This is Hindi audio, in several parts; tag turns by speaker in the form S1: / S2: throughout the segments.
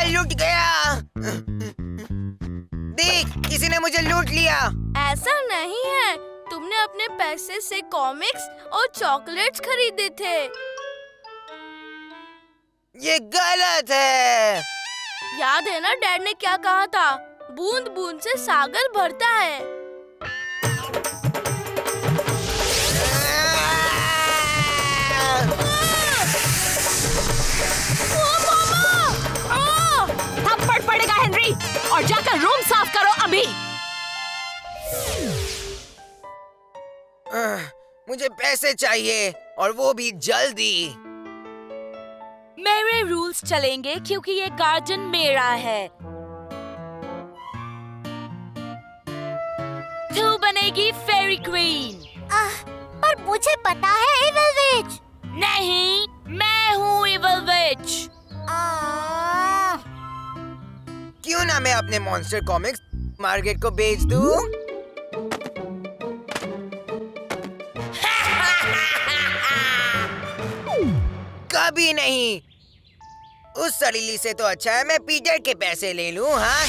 S1: मैं लूट गया। देख, किसी ने मुझे लूट लिया।
S2: ऐसा नहीं है, तुमने अपने पैसे से कॉमिक्स और चॉकलेट्स खरीदे थे।
S1: ये गलत है।
S2: याद है ना डैड ने क्या कहा था? बूंद बूंद से सागर भरता है।
S3: थप्पड़ पड़ेगा हेनरी, और जाकर रूम साफ करो अभी।
S1: मुझे पैसे चाहिए, और वो भी जल्दी।
S3: मेरे रूल्स चलेंगे क्योंकि ये गार्डन मेरा है। तू बनेगी फेरी क्वीन।
S4: पर मुझे पता है इविल विच।
S3: नहीं, मैं हूँ इविल विच।
S1: क्यों ना मैं अपने मॉन्स्टर कॉमिक्स मार्केट को बेच दूं? कभी नहीं। उस सड़ीली से तो अच्छा है मैं पीटर के पैसे ले लूं। हाँ,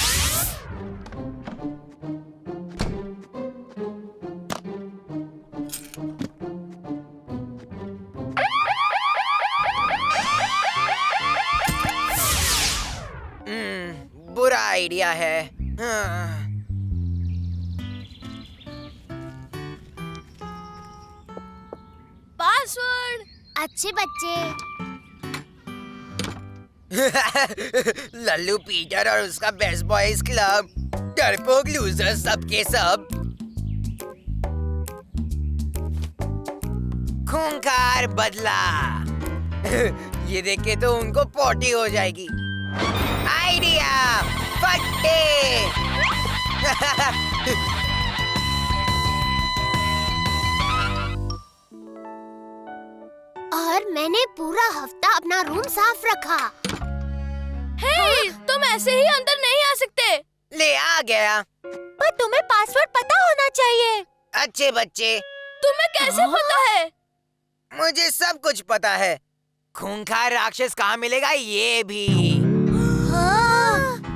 S1: बुरा आइडिया है। हाँ।
S2: पासवर्ड।
S4: अच्छे बच्चे।
S1: लल्लू पीटर और उसका बेस्ट बॉयज क्लब, डरपोक लूजर सबके सब। खूंखार बदला। ये देख के तो उनको पोटी हो जाएगी। आइडिया फट्टे।
S4: और मैंने पूरा हफ्ता अपना रूम साफ रखा।
S2: हे, तुम ऐसे ही अंदर नहीं आ सकते।
S1: ले आ गया।
S4: पर तुम्हें पासवर्ड पता होना चाहिए।
S1: अच्छे बच्चे।
S2: तुम्हें कैसे पता है?
S1: मुझे सब कुछ पता है। खूंखार राक्षस कहाँ मिलेगा ये भी।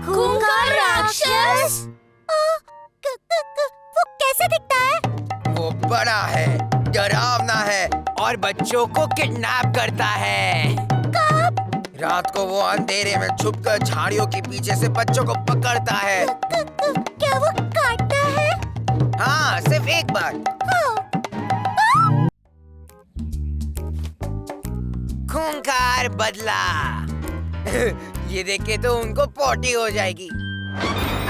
S4: खूंखार राक्षस? वो कैसे दिखता है?
S1: वो बड़ा है, डरावना है और बच्चों को किडनैप करता है।
S4: कब?
S1: रात को वो अंधेरे में छुपकर झाड़ियों के पीछे से बच्चों को पकड़ता है।
S4: क्या वो काटता है?
S1: हाँ, सिर्फ एक बार। खूंखार बदला। ये देख के तो उनको पोटी हो जाएगी।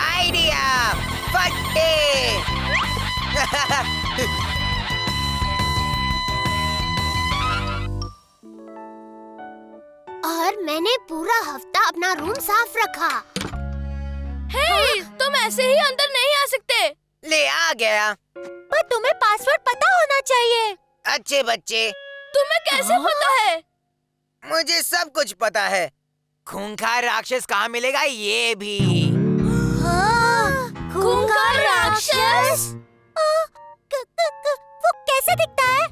S1: आइडिया फट्टे।
S4: और मैंने पूरा हफ्ता अपना रूम साफ रखा।
S2: हे, तुम ऐसे ही अंदर नहीं आ सकते।
S1: ले आ गया।
S4: पर तुम्हें पासवर्ड पता होना चाहिए।
S1: अच्छे बच्चे।
S2: तुम्हें कैसे पता है?
S1: मुझे सब कुछ पता है। खूंखार राक्षस कहाँ मिलेगा ये भी।
S4: खूंखार राक्षस? वो कैसे दिखता है?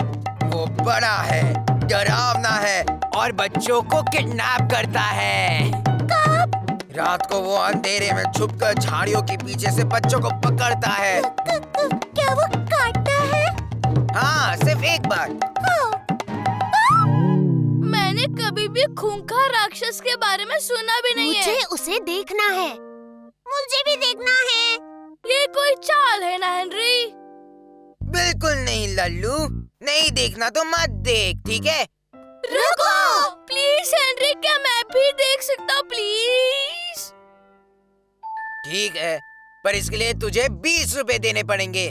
S1: वो बड़ा है, डरावना है और बच्चों को किडनैप करता है।
S4: कब?
S1: रात को वो अंधेरे में छुपकर झाड़ियों के पीछे से बच्चों को पकड़ता है।
S4: क्या वो काटता है?
S1: हाँ, सिर्फ एक बार।
S2: मैंने कभी भी खूंखार राक्षस के बारे में सुना भी नहीं है।
S4: मुझे उसे देखना है। मुझे भी देखना है।
S2: ये कोई चाल है ना हेनरी?
S1: बिल्कुल नहीं लल्लू, नहीं देखना तो मत देख, ठीक है?
S2: रुको प्लीज हेनरी, क्या मैं भी देख सकता हूँ प्लीज?
S1: ठीक है, पर इसके लिए तुझे 20 रुपए देने पड़ेंगे।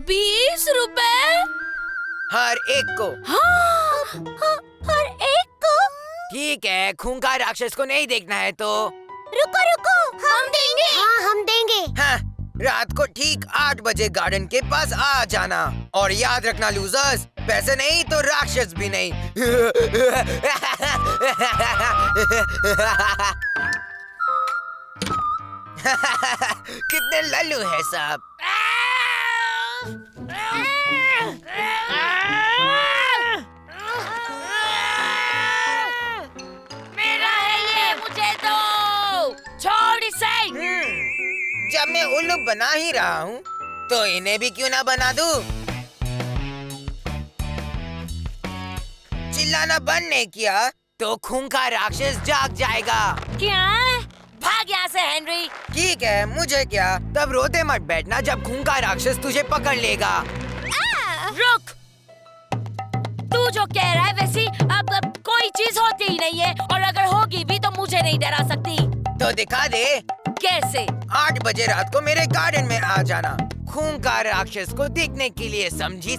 S2: 20 रुपए?
S1: हर एक को।
S4: हर एक को?
S1: ठीक है, खूंखार राक्षस को नहीं देखना है तो।
S4: रुको रुको, हम देंगे। हाँ, हम देंगे।
S1: हाँ, रात को ठीक 8 बजे गार्डन के पास आ जाना। और याद रखना लूजर्स, पैसे नहीं तो राक्षस भी नहीं। कितने लल्लू है सब।
S3: मेरा है ये, मुझे दो।
S1: जब मैं उल्लू बना ही रहा हूँ तो इन्हें भी क्यों ना बना दूं? चिल्लाना बंद नहीं किया तो खूंखार राक्षस जाग जाएगा।
S3: क्या? भाग यहाँ से हेनरी।
S1: ठीक है, मुझे क्या, तब रोते मत बैठना जब खूंखार राक्षस तुझे पकड़ लेगा।
S3: रुक, तू जो कह रहा है वैसी अब कोई चीज होती ही नहीं है, और अगर होगी भी तो मुझे नहीं डरा सकती।
S1: तो दिखा दे।
S3: कैसे?
S1: 8 बजे रात को मेरे गार्डन में आ जाना, खूंखार राक्षस को देखने के लिए, समझी?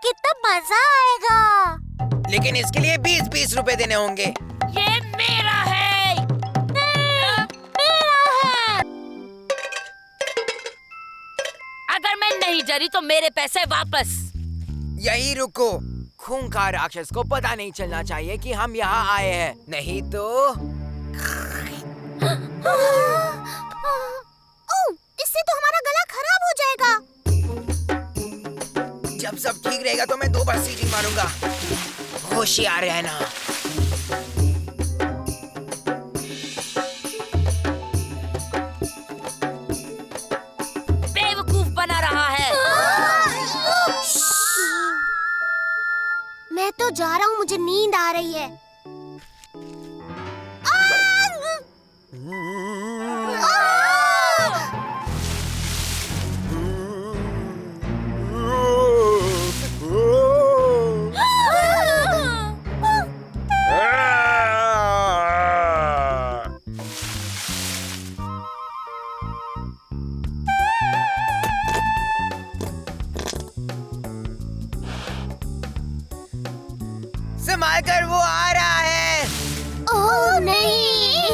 S4: कितना मजा आएगा।
S1: लेकिन इसके लिए 20-20 रुपए देने होंगे।
S3: ये मेरा है।
S4: मेरा है।
S3: अगर मैं नहीं जरी तो मेरे पैसे वापस।
S1: यही रुको, खूंखार राक्षस को पता नहीं चलना चाहिए कि हम यहाँ आए हैं, नहीं तो
S4: इससे तो हमारा गला खराब हो जाएगा।
S1: जब सब ठीक रहेगा तो मैं 2 बार सीटी मारूंगा। होशियार रहना।
S3: बेवकूफ बना रहा है।
S4: मैं तो जा रहा हूँ, मुझे नींद आ रही है।
S1: संभाल कर, वो आ रहा है।
S4: ओह नहीं।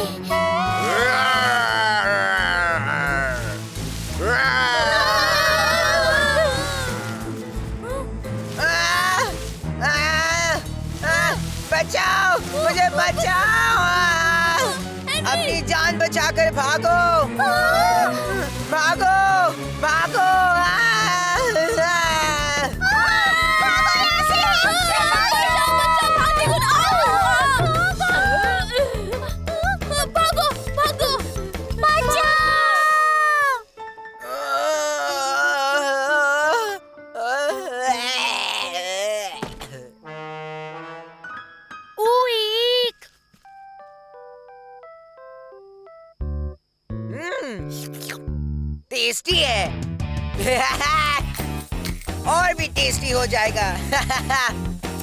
S1: बचाओ, मुझे बचाओ। अपनी जान बचाकर भागो, भागो, भागो। टेस्टी है। और भी टेस्टी हो जाएगा।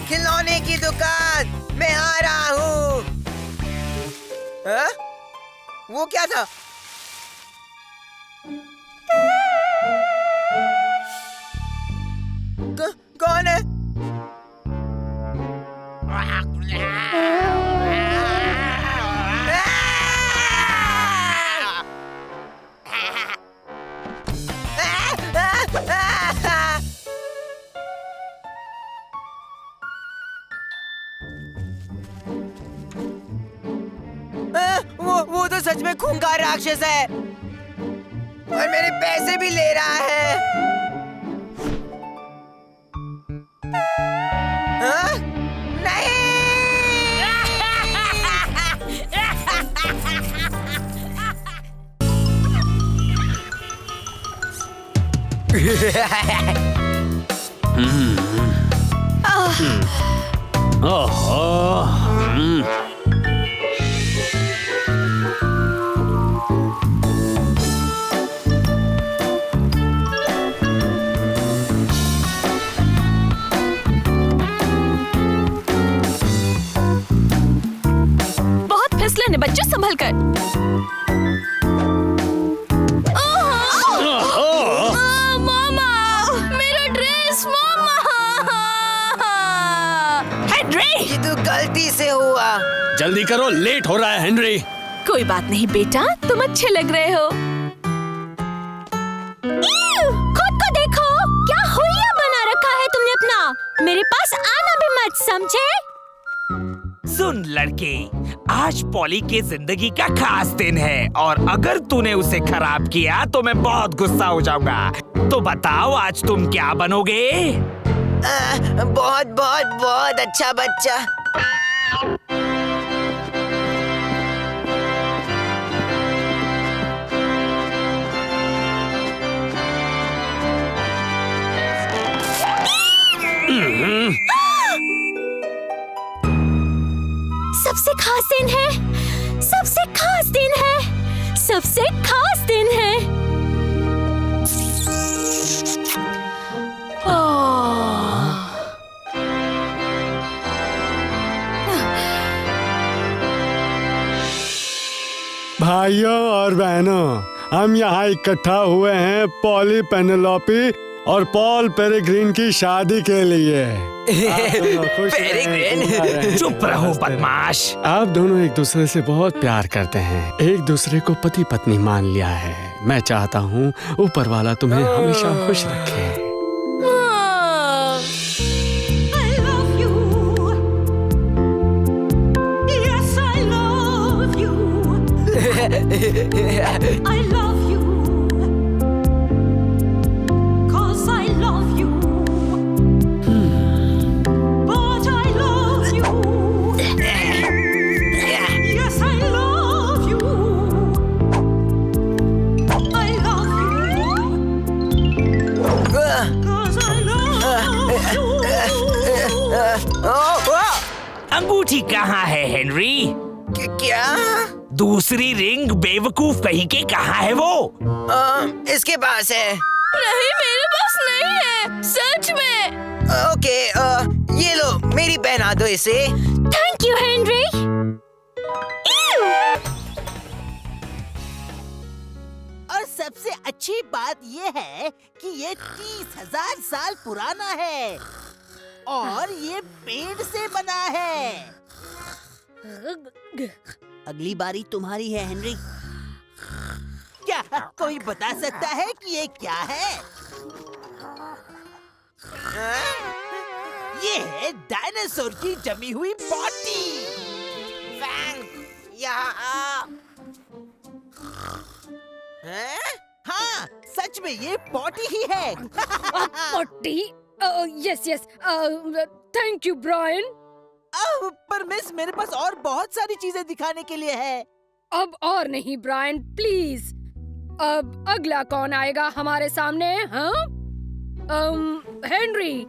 S1: खिलौने की दुकान, मैं आ रहा हूँ। हाँ? वो क्या था? कौन है? वो तो सच में खूंखार राक्षस है और मेरे पैसे भी ले रहा है। हाँ? नहीं।
S3: बहुत फिसलन है बच्चों, संभल कर।
S2: मामा, मेरा ड्रेस मामा।
S3: हेनरी!
S1: ये तो गलती से हुआ।
S5: जल्दी करो, लेट हो रहा है हेनरी।
S3: कोई बात नहीं बेटा, तुम अच्छे लग रहे हो।
S4: खुद को देखो, क्या हुलिया बना रखा है तुमने अपना। मेरे पास आना भी मत, समझे?
S6: सुन लड़के, आज पॉली की जिंदगी का खास दिन है और अगर तूने उसे खराब किया तो मैं बहुत गुस्सा हो जाऊंगा। तो बताओ आज तुम क्या बनोगे?
S1: बहुत बहुत बहुत अच्छा बच्चा।
S4: सबसे खास दिन है, सबसे खास दिन है, सबसे खास दिन है।
S7: भाइयों और बहनों, हम यहाँ इकट्ठा हुए हैं पॉली पेनेलोपी और पॉल पेरेग्रीन की शादी के लिए। आप दोनों खुश रहें।
S6: चुप रहो बदमाश।
S7: आप दोनों एक दूसरे से बहुत प्यार करते हैं, एक दूसरे को पति पत्नी मान लिया है। मैं चाहता हूँ ऊपर वाला तुम्हें हमेशा खुश रखे।
S4: I love you, 'cause I love you. But I love you. Yes, I love you. I love you, 'cause I love you.
S6: अंगूठी कहाँ है हेनरी?
S1: क्या?
S6: दूसरी रिंग बेवकूफ कहीं के कहाँ है वो?
S1: इसके पास है।
S2: नहीं, मेरे पास नहीं है, सच में।
S1: ओके, ये लो, मेरी पहना दो इसे।
S4: Thank you, Henry.
S8: और सबसे अच्छी बात ये है कि ये 30,000 साल पुराना है और ये पेड़ से बना है। अगली बारी तुम्हारी है हेनरी। क्या कोई बता सकता है कि ये क्या है? ये है डायनासोर की जमी हुई बॉडी।
S1: फैंग, यहाँ आ। हैं?
S8: हाँ, सच में ये बॉडी ही है।
S3: पट्टी। Yes yes, thank you Brian.
S8: पर मिस, मेरे पास और बहुत सारी चीजें दिखाने के लिए है।
S3: अब और नहीं ब्रायन, प्लीज। अब अगला कौन आएगा हमारे सामने? हाँ, हेनरी।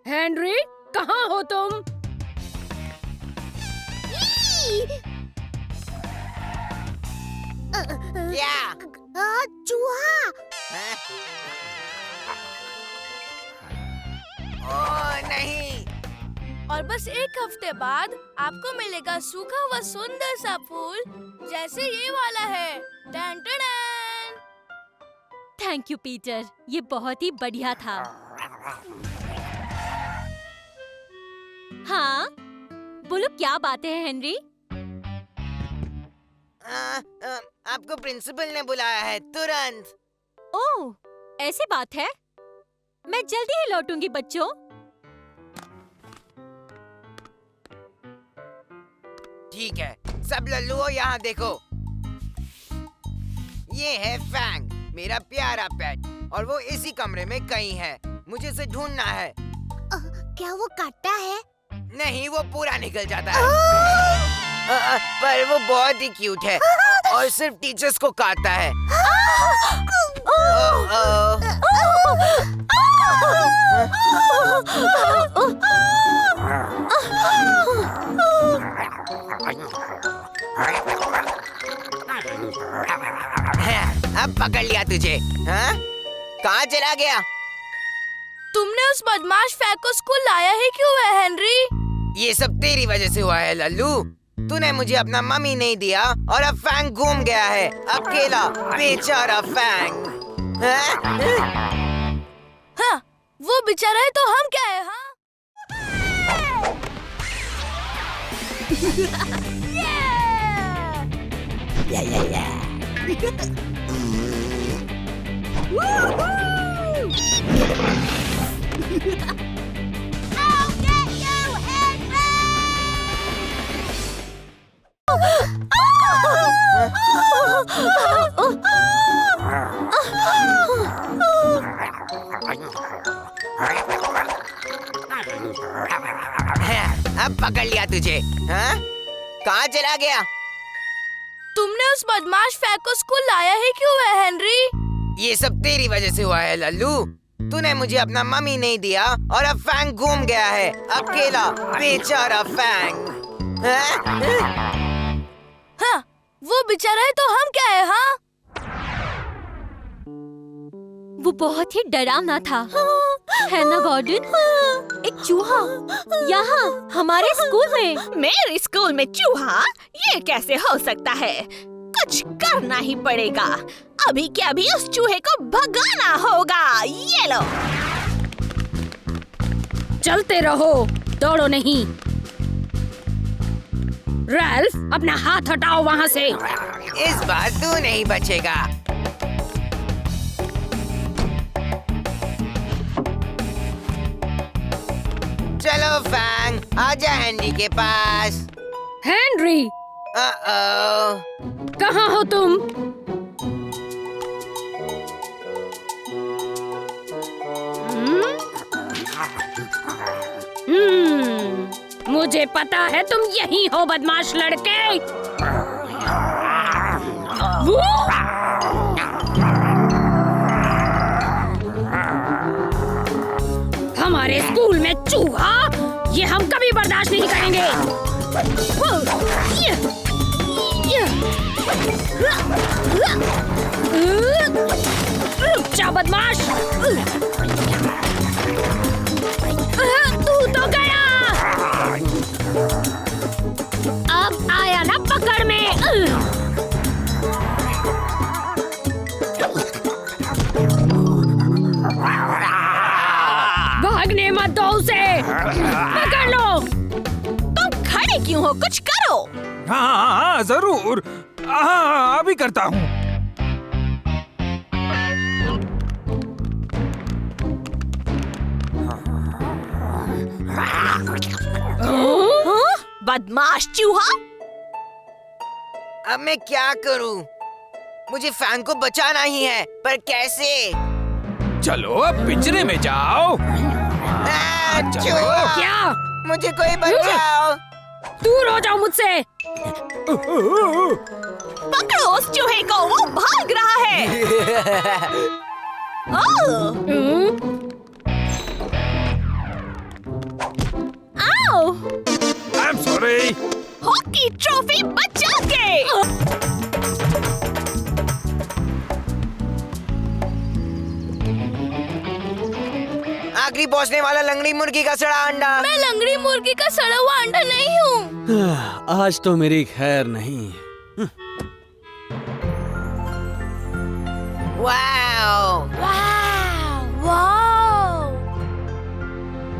S3: हेनरी, कहाँ हो तुम?
S1: क्या?
S4: चूहा।
S1: हैं? ओह नहीं।
S2: और बस एक हफ्ते बाद आपको मिलेगा सूखा हुआ सुंदर सा फूल, जैसे ये वाला है। टन टन टन।
S4: थैंक यू पीटर, ये बहुत ही बढ़िया था। हाँ, बोलो क्या बातें हैं हेनरी?
S1: आपको प्रिंसिपल ने बुलाया है, तुरंत।
S4: ओह, ऐसी बात है? मैं जल्दी ही लौटूंगी बच्चों।
S1: ठीक है, सब लल्लुओं यहाँ देखो। ये है फैंग, मेरा प्यारा पेट, और वो इसी कमरे में कहीं है। मुझे इसे ढूंढना है।
S4: क्या वो काटता है?
S1: नहीं, वो पूरा निकल जाता है। पर वो बहुत ही क्यूट है और सिर्फ टीचर्स को काटता है। अब पकड़ लिया तुझे। हाँ? कहाँ चला गया?
S2: तुमने उस बदमाश फैंग को स्कूल लाया ही क्यों है हेनरी?
S1: ये सब तेरी वजह से हुआ है लल्लू। तूने मुझे अपना मम्मी नहीं दिया और अब फैंग घूम गया है, अकेला बेचारा फैंग।
S2: हाँ, वो बेचारा है तो हम क्या है? हाँ?
S1: अब पकड़ लिया तुझे। हाँ? कहाँ चला गया?
S2: तुमने उस बदमाश फैंग को स्कूल लाया ही क्यों है हेनरी?
S1: ये सब तेरी वजह से हुआ है लल्लू। तूने मुझे अपना मम्मी नहीं दिया और अब फैंग घूम गया है, अकेला बेचारा फैंग।
S2: हाँ, वो बेचारा है तो हम क्या है? हाँ,
S4: वो बहुत ही डरावना था, है ना गॉर्डन? एक चूहा यहाँ हमारे स्कूल में।
S9: मेरे स्कूल में चूहा? ये कैसे हो सकता है? कुछ करना ही पड़ेगा। अभी के अभी उस चूहे को भगाना होगा। ये लो।
S3: चलते रहो, दौड़ो नहीं। रैल्फ, अपना हाथ हटाओ वहाँ से।
S1: इस बार तू नहीं बचेगा। चलो फैंग, आजा हेनरी के पास।
S3: हेनरी, कहाँ हो तुम? मुझे पता है तुम यही हो, बदमाश लड़के। हमारे स्कूल में चूहा, ये हम कभी बर्दाश्त नहीं करेंगे। रुक जा बदमाश। तू तो गया। अब आया ना पकड़ में। भागने मत दो उसे, पकड़ लो।
S9: तुम खड़े क्यों हो? कुछ करो।
S6: हाँ, जरूर। हाँ, अभी करता हूँ।
S9: बदमाश चूहा।
S1: अब मैं क्या करूं? मुझे फैंग को बचाना ही है, पर कैसे?
S6: चलो अब पिंजरे में जाओ।
S1: चूहा!
S3: क्या?
S1: मुझे कोई बचाओ।
S3: दूर हो जाओ मुझसे।
S9: पकड़ो उस चूहे को, वो भाग रहा है। आओ।
S6: I'm sorry।
S9: हॉकी ट्रॉफी बचा के।
S1: आखिरी पहुंचने वाला लंगड़ी मुर्गी का सड़ा अंडा।
S2: मैं लंगड़ी मुर्गी का सड़ा हुआ अंडा नहीं हूँ।
S5: आज तो मेरी खैर नहीं।
S1: वाओ!
S2: वाओ!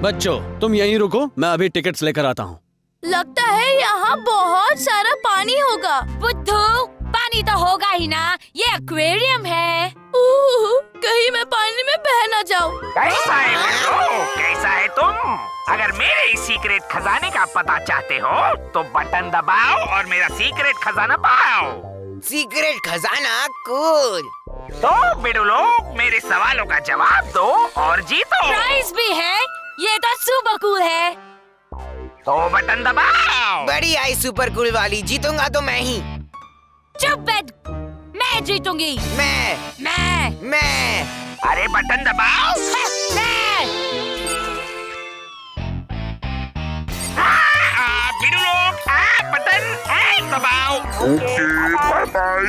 S5: बच्चों, तुम यहीं रुको, मैं अभी टिकट्स लेकर आता हूँ।
S2: लगता है यहाँ बहुत सारा पानी होगा।
S3: बुद्धू, पानी तो होगा ही ना, ये एक्वेरियम है।
S2: कहीं मैं पानी में बह ना जाऊँ।
S6: कैसा है बिल्लो? कैसा है तुम? अगर मेरे इस सीक्रेट खजाने का पता चाहते हो तो बटन दबाओ और मेरा सीक्रेट खजाना पाओ।
S1: सीक्रेट खजाना? कूल।
S6: तो बिडू लोग, मेरे सवालों का जवाब दो और जीतो।
S3: प्राइज भी है, ये तो सुपर कूल है।
S6: तो बटन दबाओ।
S1: बड़ी आई सुपर कूल वाली, जीतूंगा तो मैं ही।
S3: चुप बैठ, मैं जीतूंगी। मैं।
S6: अरे बटन दबाओ। बिडू लोग, बटन दबाओ। Bye bye.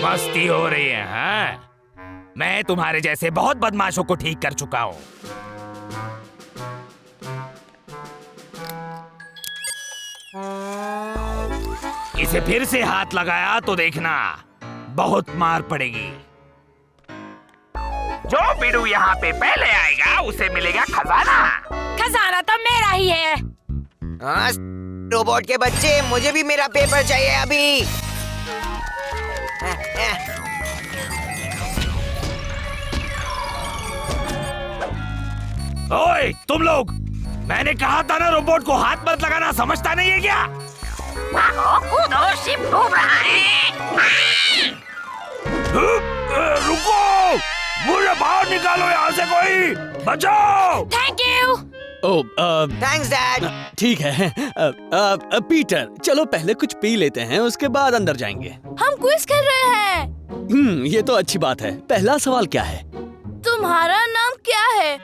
S6: मस्ती हो रही है, हाँ? मैं तुम्हारे जैसे बहुत बदमाशों को ठीक कर चुका हूँ। इसे फिर से हाथ लगाया तो देखना, बहुत मार पड़ेगी। जो बिडू यहाँ पे पहले आएगा उसे मिलेगा खजाना।
S3: खजाना तो मेरा ही है।
S1: हाँ, रोबोट के बच्चे, मुझे भी मेरा पेपर चाहिए अभी।
S6: ओए तुम लोग, मैंने कहा था ना रोबोट को हाथ मत लगाना, समझता नहीं है क्या?
S3: शिप घूम रहा है।
S6: रुको, मुझे बाहर निकालो यहाँ से, कोई बचाओ।
S3: Thank you.
S1: Thanks dad.
S5: ठीक है। पीटर, चलो पहले कुछ पी लेते हैं, उसके बाद अंदर जाएंगे।
S2: हम क्विज कर रहे हैं।
S5: ये तो अच्छी बात है। पहला सवाल क्या है?
S2: तुम्हारा नाम क्या है?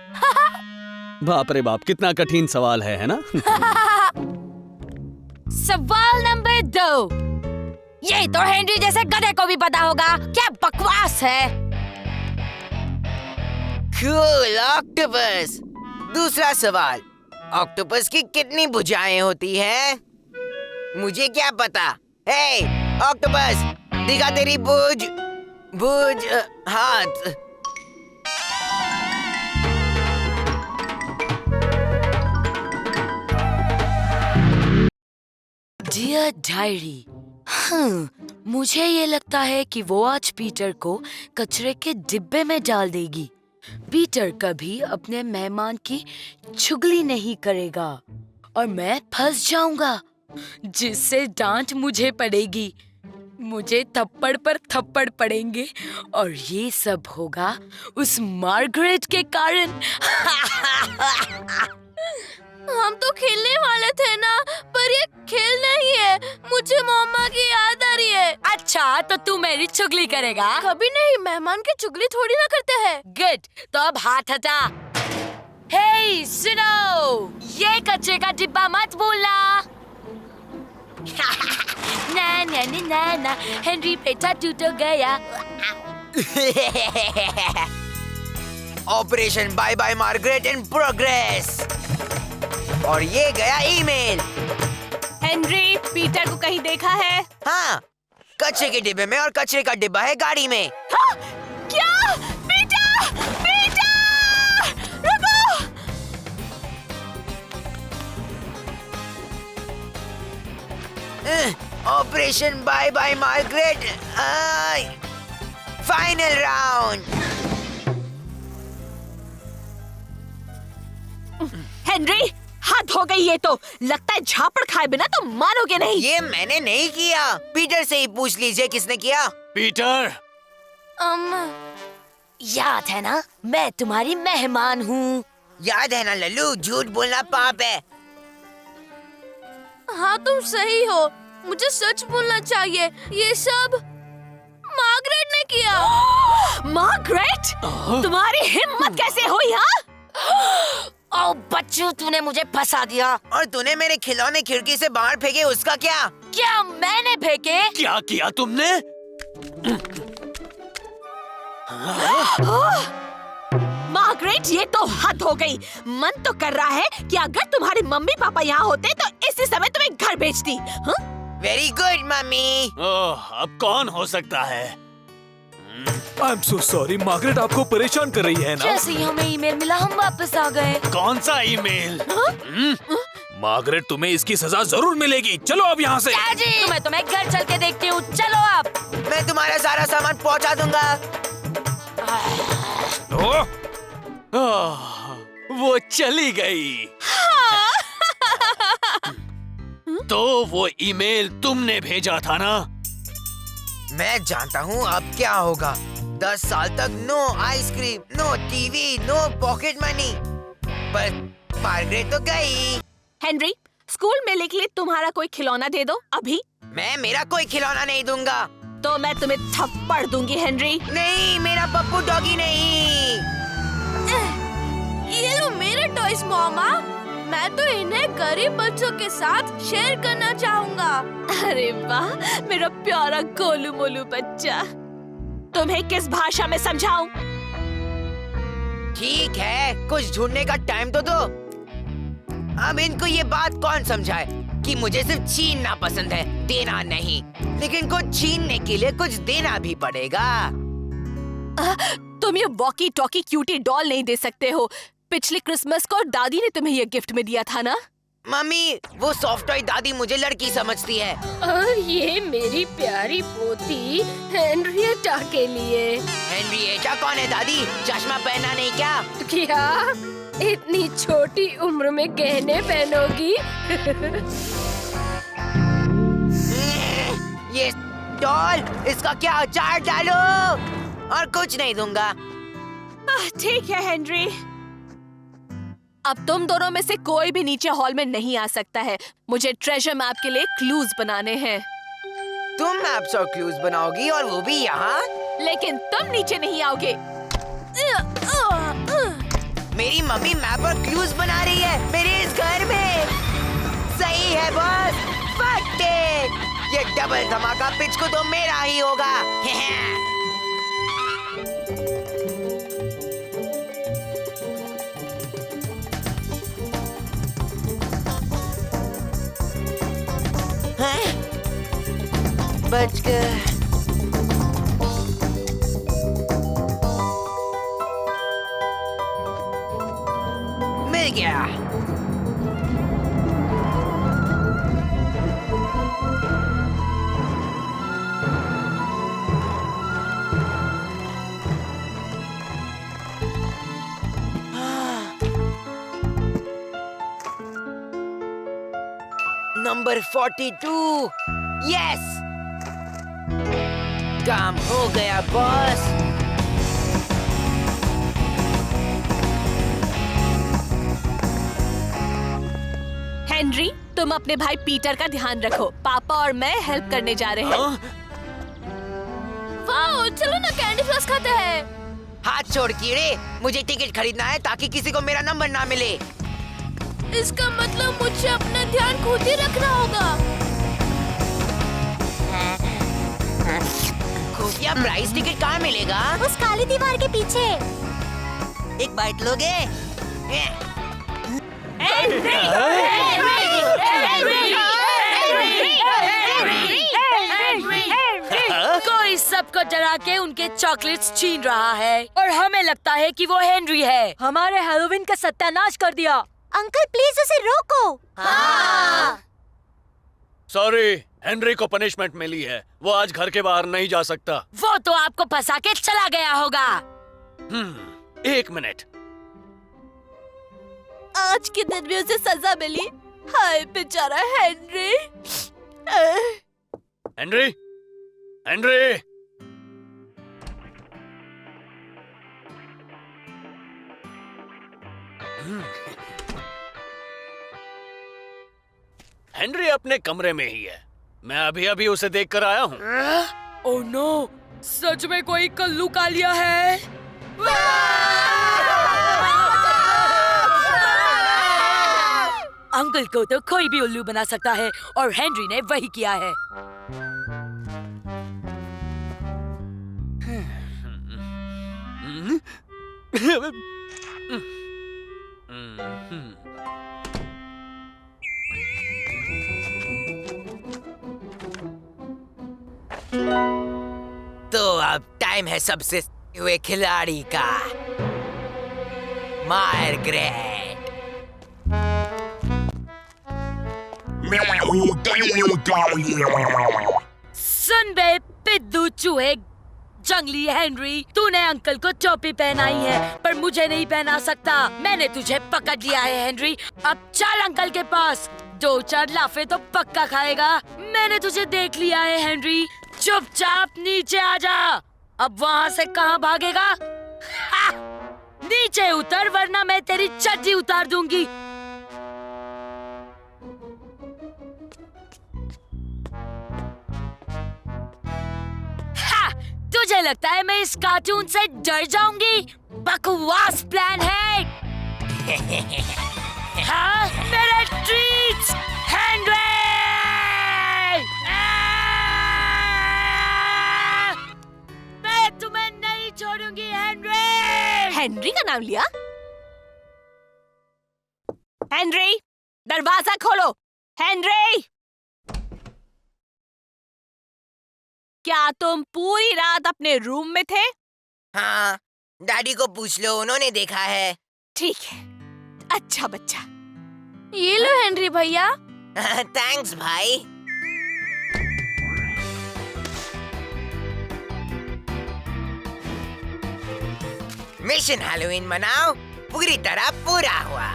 S5: बाप रे बाप, कितना कठिन सवाल है ना?
S3: सवाल नंबर 2। ये तो हेनरी जैसे गधे को भी पता होगा। क्या बकवास है।
S1: Cool octopus. दूसरा सवाल, ऑक्टोपस की कितनी भुजाएं होती हैं? मुझे क्या पता। हे ऑक्टोपस, दिखा तेरी भुज हाथ।
S3: डियर डायरी, मुझे ये लगता है कि वो आज पीटर को कचरे के डिब्बे में डाल देगी। पीटर कभी अपने मेहमान की चुगली नहीं करेगा और मैं फंस जाऊंगा, जिससे डांट मुझे पड़ेगी। मुझे थप्पड़ पर थप्पड़ पड़ेंगे और ये सब होगा उस मार्गरेट के कारण।
S2: हम तो खेलने वाले थे ना, पर ये खेल नहीं है। मुझे मम्मा की याद आ रही है।
S3: अच्छा, तो तू मेरी चुगली करेगा?
S2: कभी नहीं, मेहमान की चुगली थोड़ी ना करते हैं।
S3: गुड, तो अब हाथ हटा। हे सुनो, ये कचरे का डिब्बा मत भूलना। ना ना ना ना ना, हेनरी बेटा टूट गया।
S1: Operation bye bye Margaret in progress. और ये गया ईमेल।
S9: हेनरी, पीटर को कहीं देखा है?
S1: हाँ, कचरे के डिब्बे में, और कचरे का डिब्बा है गाड़ी में।
S9: हाँ? क्या? पीटर! पीटर! रुको!
S1: Operation bye bye Margaret, final round.
S9: Henry, हद हो गई ये तो। लगता है झापड़ खाए बिना तो मानोगे नहीं।
S1: ये मैंने नहीं किया। पीटर से ही पूछ लीजिए किसने किया।
S5: पीटर,
S3: याद है ना, मैं तुम्हारी मेहमान हूँ।
S1: याद है ना लल्लू, झूठ बोलना पाप है।
S2: हाँ, तुम सही हो। मुझे सच बोलना चाहिए। ये सब मार्गरेट ने किया।
S9: मार्गरेट, तुम्हारी हिम्मत कैसे हुई? हाँ,
S3: ओ बच्चू, तूने मुझे फंसा दिया।
S1: और तूने मेरे खिलौने खिड़की से बाहर फेंके, उसका क्या?
S3: क्या मैंने फेंके?
S5: क्या किया तुमने?
S9: मार्गरेट, ये तो हद हो गई। मन तो कर रहा है कि अगर तुम्हारे मम्मी पापा यहाँ होते तो इसी समय तुम्हें घर भेजती।
S1: Very good mummy.
S5: ओह, अब कौन हो सकता है?
S10: I am so sorry, Margaret आपको परेशान कर रही है ना?
S3: जैसे ही हमें ईमेल मिला, हम वापस आ गए।
S5: कौन सा ईमेल?
S10: मार्गरेट, तुम्हें इसकी सजा जरूर मिलेगी। चलो अब यहाँ से।
S3: तो मैं तुम्हें घर चल के देखती हूँ। चलो अब।
S1: मैं तुम्हारा सारा सामान पहुँचा दूंगा।
S5: वो चली गई। तो वो ईमेल तुमने भेजा था ना?
S1: मैं जानता हूँ अब क्या होगा। 10 साल तक no ice cream, no TV, no pocket money. पर मार्गरेट तो गई।
S9: हेनरी, स्कूल मेले के लिए तुम्हारा कोई खिलौना दे दो अभी।
S1: मैं मेरा कोई खिलौना नहीं दूंगा।
S9: तो मैं तुम्हें थप्पड़ दूंगी हेनरी।
S1: नहीं, मेरा पप्पू डॉगी नहीं।
S2: ये लो मेरे टॉयज मॉमा। मैं तो इन्हें गरीब बच्चों के साथ शेयर करना चाहूँगा।
S9: अरे वाह, मेरा प्यारा गोलू मोलू बच्चा। तुम्हें किस भाषा में समझाऊं?
S1: ठीक है, कुछ ढूंढने का टाइम तो दो। अब इनको ये बात कौन समझाए कि मुझे सिर्फ छीनना पसंद है, देना नहीं। लेकिन कुछ छीनने के लिए कुछ देना भी पड़ेगा।
S9: तुम ये वॉकी टॉकी क्यूटी डॉल नहीं दे सकते हो। पिछले क्रिसमस को दादी ने तुम्हें ये गिफ्ट में दिया था ना?
S1: मम्मी, वो सॉफ्ट टॉय दादी मुझे लड़की समझती है।
S11: और ये मेरी प्यारी पोती हेनरिएटा के लिए।
S1: हेनरिएटा कौन है दादी? चश्मा पहना नहीं क्या?
S11: क्या इतनी छोटी उम्र में गहने पहनोगी?
S1: ये डॉल, इसका क्या अचार डालो। और कुछ नहीं दूंगा।
S9: ठीक है हेनरी, अब तुम दोनों में से कोई भी नीचे हॉल में नहीं आ सकता है। मुझे ट्रेजर मैप के लिए क्लूज बनाने हैं।
S1: तुम मैप्स और क्लूज बनाओगी, और वो भी यहाँ?
S9: लेकिन तुम नीचे नहीं आओगे।
S1: मेरी मम्मी मैप और क्लूज बना रही है मेरे इस घर में। सही है बॉस, फक इट। ये डबल धमाका पिच को तो मेरा ही होगा। बच गए। मिल गया। नंबर 42। यस, काम हो गया बॉस।
S9: हेनरी, तुम अपने भाई पीटर का ध्यान रखो। पापा और मैं हेल्प करने जा रहे हैं।
S2: वाओ, चलो ना कैंडी फ्लॉस खाते हैं।
S1: हाथ छोड़ कीड़े, मुझे टिकट खरीदना है ताकि किसी को मेरा नंबर ना मिले।
S2: इसका मतलब मुझे अपना ध्यान खुद ही रखना होगा।
S1: खुफिया प्राइस टिकट कहाँ मिलेगा?
S4: उस काली दीवार के पीछे।
S8: एक बाइट लोगे?
S3: कोई सबको डरा के उनके चॉकलेट्स छीन रहा है और हमें लगता है कि वो हेनरी है। हमारे हैलोवीन का सत्यानाश कर दिया।
S4: अंकल प्लीज उसे रोको।
S5: हाँ। सॉरी, हेनरी को पनिशमेंट मिली है। वो आज घर के बाहर नहीं जा सकता।
S3: वो तो आपको फंसा के चला गया होगा।
S5: एक मिनट।
S2: आज के दिन में उसे सजा मिली। हाय बेचारा हेनरी।
S5: Henry, Henry. हेनरी अपने कमरे में ही है। मैं अभी अभी उसे देख कर आया हूँ।
S3: ओह नो, सच में कोई कल्लू कालिया है। अंकल को तो कोई भी उल्लू बना सकता है और हेनरी ने वही किया है।
S1: तो अब टाइम है सबसे हुए खिलाड़ी का। मार्गरेट।
S12: मैं हूँ कल्लू कालिया।
S3: सुन बे पिद्दू चूहे जंगली हेनरी, तूने अंकल को टोपी पहनाई है पर मुझे नहीं पहना सकता। मैंने तुझे पकड़ लिया है हेनरी। अब चल अंकल के पास, 2-4 लाफे तो पक्का खाएगा। मैंने तुझे देख लिया है हेनरी, चुपचाप नीचे आ जा। अब वहाँ से कहाँ भागेगा? नीचे उतर वरना मैं तेरी चड्डी उतार दूंगी। तुझे लगता है मैं इस कार्टून से डर जाऊंगी? बकवास प्लान है। हाँ, मेरे ट्रीट्स हेनरी। मैं तुम्हें नहीं छोड़ूंगी हेनरी।
S9: हेनरी का नाम लिया? हेनरी, दरवाजा खोलो। हेनरी, क्या तुम पूरी रात अपने रूम में थे?
S1: हाँ, डैडी को पूछ लो, उन्होंने देखा है।
S9: ठीक है, अच्छा बच्चा।
S2: ये लो हेनरी भैया।
S1: थैंक्स भाई। मिशन हैलोवीन मनाओ पूरी तरह पूरा हुआ।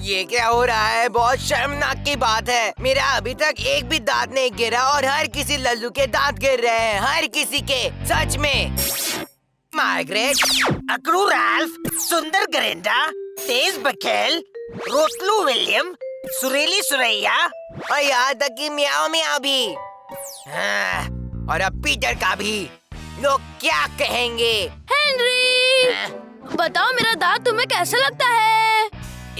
S1: ये क्या हो रहा है? बहुत शर्मनाक की बात है। मेरा अभी तक एक भी दांत नहीं गिरा और हर किसी लल्लू के दांत गिर रहे हैं, हर किसी के। सच में। मार्गरेट, अकरू राल्फ, सुंदर ग्रेंडा, तेज बखेल, रोटलू विलियम, सुरीली सुरैया और यहाँ तक कि मियाओ मियाओ भी। हाँ, और अब पीटर का भी। लोग क्या कहेंगे?
S2: हेनरी! बताओ मेरा दांत तुम्हें कैसा लगता है?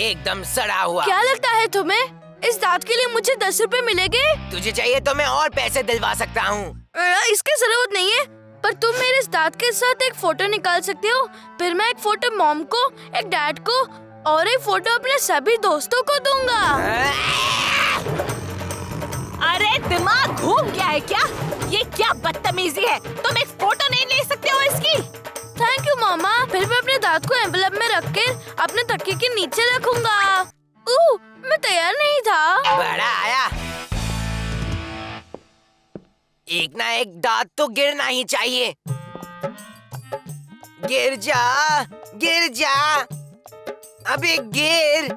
S1: एकदम सड़ा हुआ।
S2: क्या लगता है तुम्हें? इस दांत के लिए मुझे 10 रुपए मिलेंगे?
S1: तुझे चाहिए तो मैं और पैसे दिलवा सकता हूँ।
S2: इसकी जरूरत नहीं है, पर तुम मेरे इस दांत के साथ एक फोटो निकाल सकते हो। फिर मैं एक फोटो मॉम को, एक डैड को और एक फोटो अपने सभी दोस्तों को दूंगा।
S9: अरे दिमाग घूम गया है क्या? ये क्या बदतमीजी है? तुम एक फोटो नहीं ले सकते हो इसकी?
S2: थैंक यू मामा। फिर मैं अपने दांत को एनवेलप में रख के अपने तकिए के नीचे रखूंगा। मैं तैयार नहीं था।
S1: बड़ा आया। एक ना एक दांत तो गिरना ही चाहिए। गिर जा, गिर जा। अबे गिर।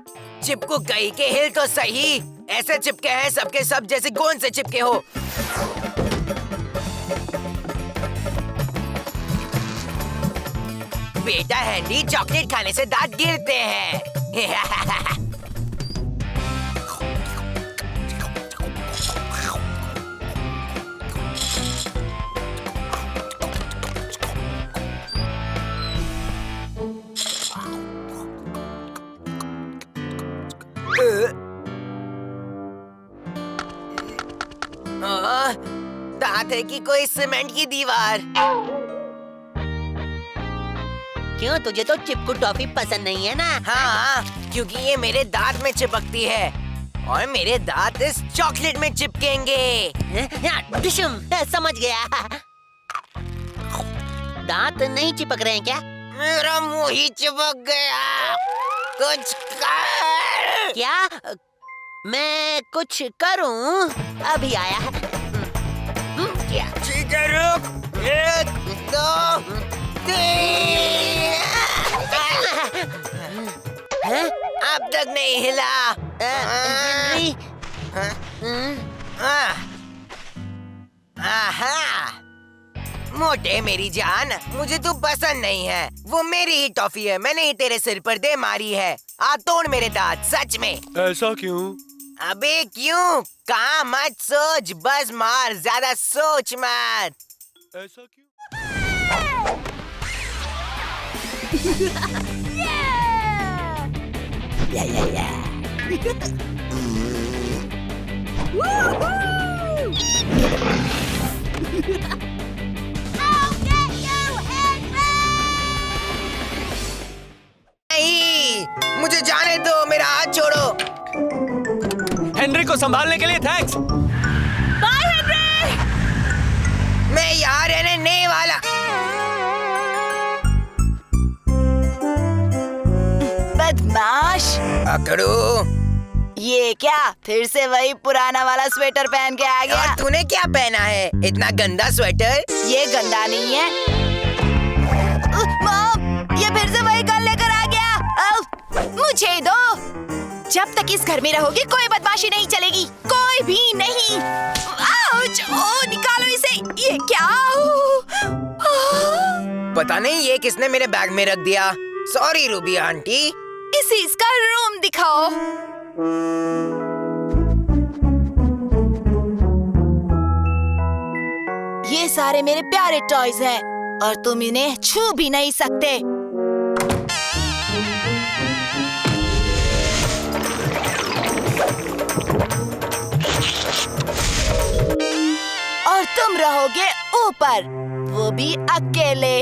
S1: चिपकू गई के हिल तो सही। ऐसे चिपके हैं सबके सब जैसे गोंद से चिपके हो। बेटा हैंडी, चॉकलेट खाने से दांत गिरते हैं। दांत है कि कोई सीमेंट की दीवार।
S8: क्यों, तुझे तो चिपकू टॉफी पसंद नहीं है ना?
S1: हाँ, क्योंकि ये मेरे दांत में चिपकती है और मेरे दांत इस चॉकलेट में चिपकेंगे।
S8: डिशुम, समझ गया। दांत नहीं चिपक रहे हैं क्या?
S1: मेरा मुंह ही चिपक गया। कुछ कर।
S8: क्या? मैं कुछ करूं? अभी आया। क्या?
S1: ठीक है, रुक। 1, 2, 3। अब तक नहीं हिला।
S8: हेनरी।
S1: मोटे मेरी जान, मुझे तू पसंद नहीं है। वो मेरी ही टॉफी है, मैंने ही तेरे सिर पर दे मारी है। आ तोड़ मेरे दांत, सच में।
S7: ऐसा क्यों?
S1: अबे क्यों? कहाँ मत सोच, बस मार, ज्यादा सोच मत।
S7: ऐसा क्यों?
S1: नहीं, मुझे जाने दो, मेरा हाथ छोड़ो।
S5: हेनरी को संभालने के लिए थैंक्स।
S9: By Henry.
S1: मैं यहाँ रहने नहीं वाला।
S13: बदमाश।
S1: अकड़ू,
S13: ये क्या फिर से वही पुराना वाला स्वेटर पहन के आ गया?
S1: और तूने क्या पहना है? इतना गंदा स्वेटर।
S13: ये गंदा नहीं है। मॉम, ये फिर से वही गन लेकर आ गया। मुझे दो। जब तक इस घर में रहोगी कोई बदमाशी नहीं चलेगी, कोई भी नहीं। आउच! ओ, निकालो इसे। ये क्या?
S1: पता नहीं ये किसने मेरे बैग में रख दिया। Sorry Ruby aunty.
S13: इसे इसका रूम दिखाओ। ये सारे मेरे प्यारे टॉयज हैं और तुम इन्हें छू भी नहीं सकते। और तुम रहोगे ऊपर, वो भी अकेले।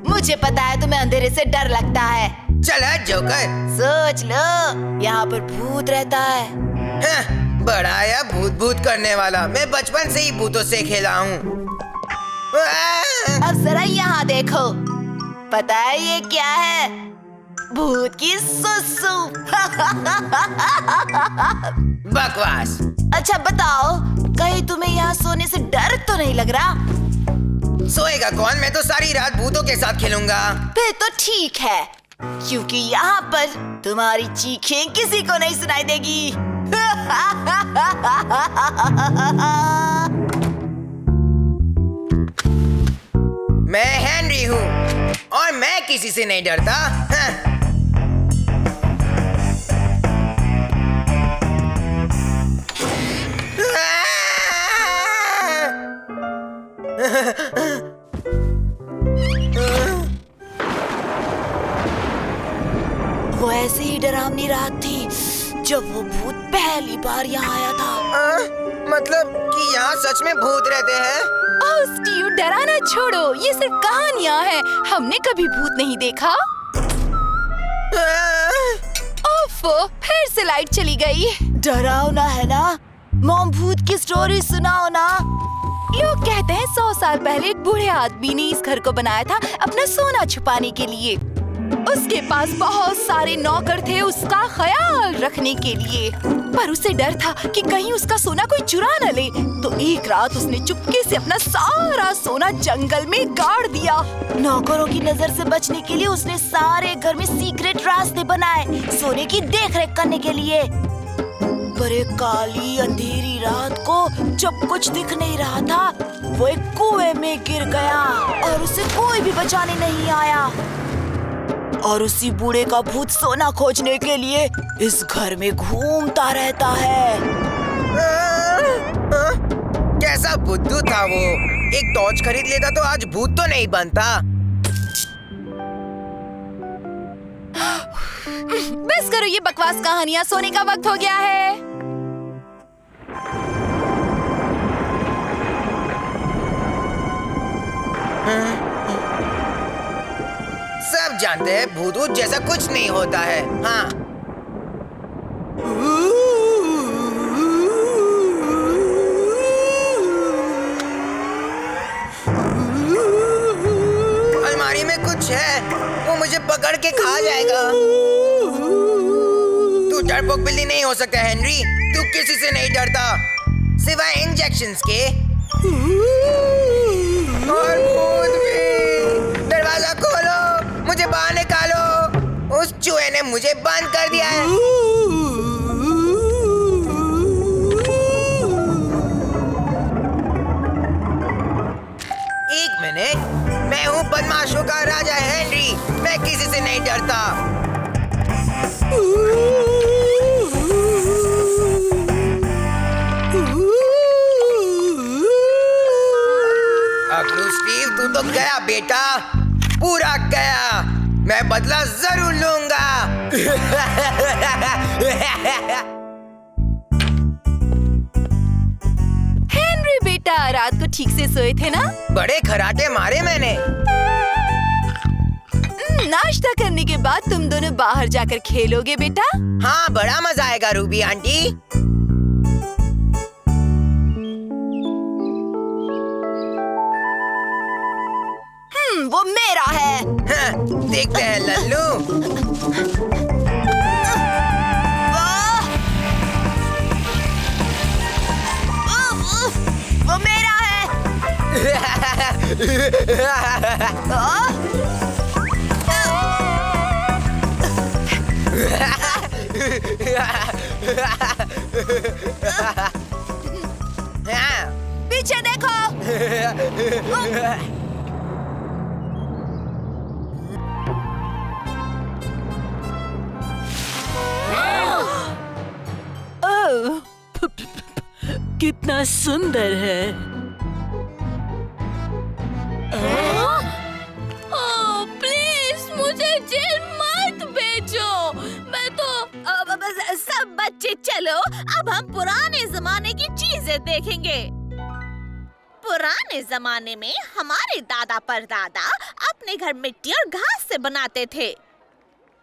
S13: मुझे पता है तुम्हें अंधेरे से डर लगता है।
S1: चला जोकर।
S13: सोच लो, यहाँ पर भूत रहता है।
S1: बड़ा या भूत भूत करने वाला। मैं बचपन से ही भूतों से खेला हूँ।
S13: अब जरा यहाँ देखो, पता है ये क्या है? भूत की सुसु।
S1: बकवास।
S13: अच्छा बताओ, कहीं तुम्हें यहाँ सोने से डर तो नहीं लग रहा?
S1: सोएगा कौन? मैं तो सारी रात भूतों के साथ खेलूंगा।
S13: फिर तो ठीक है, क्योंकि यहाँ पर तुम्हारी चीखें किसी को नहीं सुनाई देगी।
S1: मैं हेनरी हूँ और मैं किसी से नहीं डरता। हाँ।
S3: वो ऐसे ही डरावनी रात थी जब वो भूत पहली बार यहाँ आया था।
S1: मतलब कि यहाँ सच में भूत रहते हैं?
S13: ओह स्टीव, डराना छोड़ो, ये सिर्फ कहानियाँ हैं। हमने कभी भूत नहीं देखा। ओफो, फिर से लाइट चली गई।
S3: डरावना है ना? मॉम भूत की स्टोरी सुनाओ ना।
S13: लोग कहते हैं 100 साल पहले एक बूढ़े आदमी ने इस घर को बनाया था अपना सोना छुपाने के लिए। उसके पास बहुत सारे नौकर थे उसका ख्याल रखने के लिए, पर उसे डर था कि कहीं उसका सोना कोई चुरा न ले। तो एक रात उसने चुपके से अपना सारा सोना जंगल में गाड़ दिया।
S3: नौकरों की नजर से बचने के लिए उसने सारे घर में सीक्रेट रास्ते बनाए सोने की देखरेख करने के लिए। पर एक काली अंधेरी रात को जब कुछ दिख नहीं रहा था, वो एक कुएं में गिर गया और उसे कोई भी बचाने नहीं आया। और उसी बूढ़े का भूत सोना खोजने के लिए इस घर में घूमता रहता है।
S1: कैसा बुद्धू था वो, एक टॉर्च खरीद लेता तो आज भूत तो नहीं बनता।
S13: बस करो ये बकवास कहानियाँ, सोने का वक्त हो गया है।
S1: सब जानते हैं भूत वूत जैसा कुछ नहीं होता है। हाँ। अलमारी में कुछ है, वो मुझे पकड़ के खा जाएगा। तू डरपोक बिल्ली नहीं हो सकता हेनरी, तू किसी से नहीं डरता सिवाय इंजेक्शंस के। और भूत भी। दरवाजा खोलो, मुझे बाहर निकालो, उस चूहे ने मुझे बंद कर दिया है। एक मिनट, मैं हूँ बदमाशों का राजा हेनरी, मैं किसी से नहीं डरता। अगलू स्टीव, तू तो गया बेटा, पूरा गया। मैं बदला जरूर लूंगा।
S13: हेनरी बेटा, रात को ठीक से सोए थे ना?
S1: बड़े खराटे मारे मैंने।
S13: नाश्ता करने के बाद तुम दोनों बाहर जाकर खेलोगे बेटा?
S1: हाँ, बड़ा मजा आएगा रूबी आंटी।
S13: वो मेरा है।
S1: हाँ, देखते हैं लल्लू।
S13: वो मेरा है। पीछे देखो।
S3: कितना सुंदर है।
S2: ओह प्लीज मुझे जेल मत भेजो, मैं तो
S9: सब बच्चे चलो, अब हम पुराने जमाने की चीजें देखेंगे। पुराने जमाने में हमारे दादा परदादा अपने घर मिट्टी और घास से बनाते थे।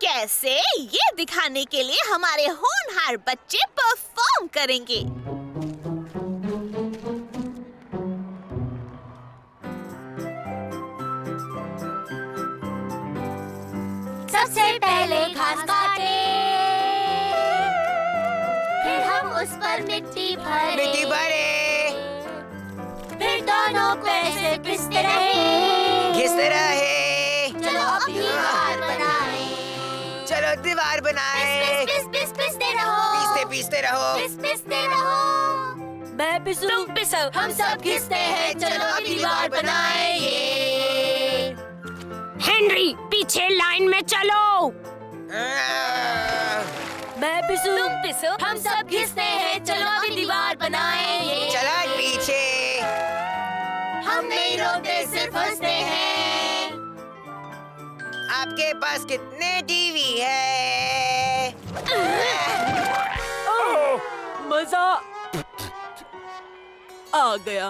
S9: कैसे, ये दिखाने के लिए हमारे होनहार बच्चे परफॉर्म करेंगे।
S4: सबसे पहले घास काटे, फिर हम उस पर मिट्टी भरे, फिर दोनों को ऐसे घिसते रहे। चलो अब दीवार बनाए।
S1: चलो दीवार बनाए।
S4: पिसते रहो।
S1: पीसते रहो।
S3: मैं पिसूं,
S4: तुम पिसो, हम सब घिसते हैं। चलो अब दीवार बनाए।
S11: हेनरी, पीछे लाइन में चलो।
S3: मैं पिसू, तुम पिसो, हम सब घिसते हैं, चलो अभी दीवार बनाएं।
S1: चला पीछे।
S3: हम नहीं रोते, सिर्फ हंसते हैं।
S1: आपके पास कितने टीवी है?
S3: मजा आ गया।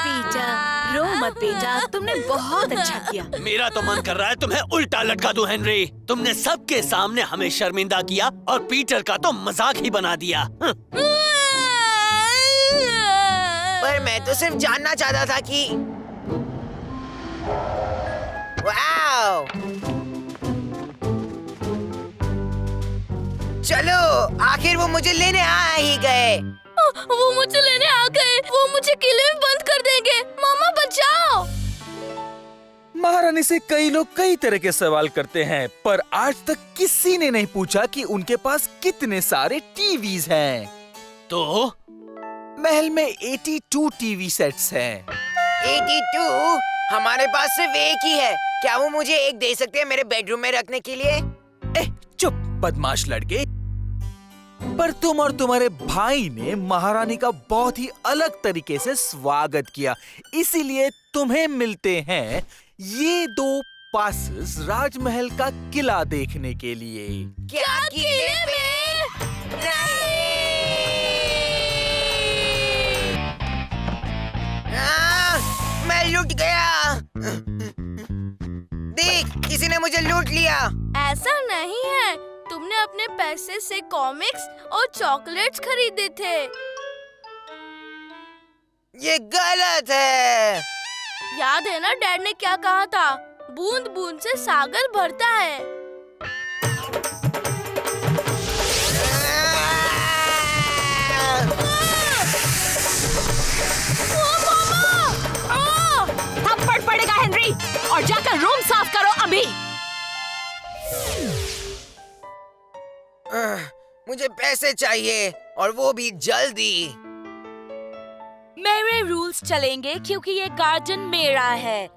S3: पीटर, रो मत बेटा, तुमने बहुत अच्छा किया।
S5: मेरा तो मन कर रहा है तुम्हें उल्टा लटका दूं हेनरी। तुमने सबके सामने हमें शर्मिंदा किया और पीटर का तो मजाक ही बना दिया।
S1: पर मैं तो सिर्फ जानना चाहता था कि वाओ! चलो, आखिर वो मुझे लेने आ ही गए।
S2: वो मुझे लेने आ गए। वो मुझे किले में बंद कर देंगे। मामा बचाओ।
S14: महारानी से कई लोग कई तरह के सवाल करते हैं, पर आज तक किसी ने नहीं पूछा कि उनके पास कितने सारे टीवीज हैं।
S5: तो
S14: महल में 82 टीवी सेट्स हैं।
S1: 82? हमारे पास सिर्फ एक ही है। क्या वो मुझे एक दे सकते हैं मेरे बेडरूम में रखने के लिए?
S14: चुप बदमाश लड़के। पर तुम और तुम्हारे भाई ने महारानी का बहुत ही अलग तरीके से स्वागत किया, इसीलिए तुम्हें मिलते हैं ये 2 पासेस राजमहल का किला देखने के लिए।
S1: क्या किले में? नहीं! मैं लूट गया। देख, किसी ने मुझे लूट लिया।
S2: ऐसा नहीं है, तुमने अपने पैसे से कॉमिक्स और चॉकलेट्स खरीदे थे।
S1: ये गलत है।
S2: याद है ना डैड ने क्या कहा था? बूंद बूंद से सागर भरता है।
S9: थप्पड़ पड़ेगा हेनरी, और जाकर रूम साफ करो अभी।
S1: मुझे पैसे चाहिए, और वो भी जल्दी।
S3: मेरे रूल्स चलेंगे क्योंकि ये गार्डन मेरा है।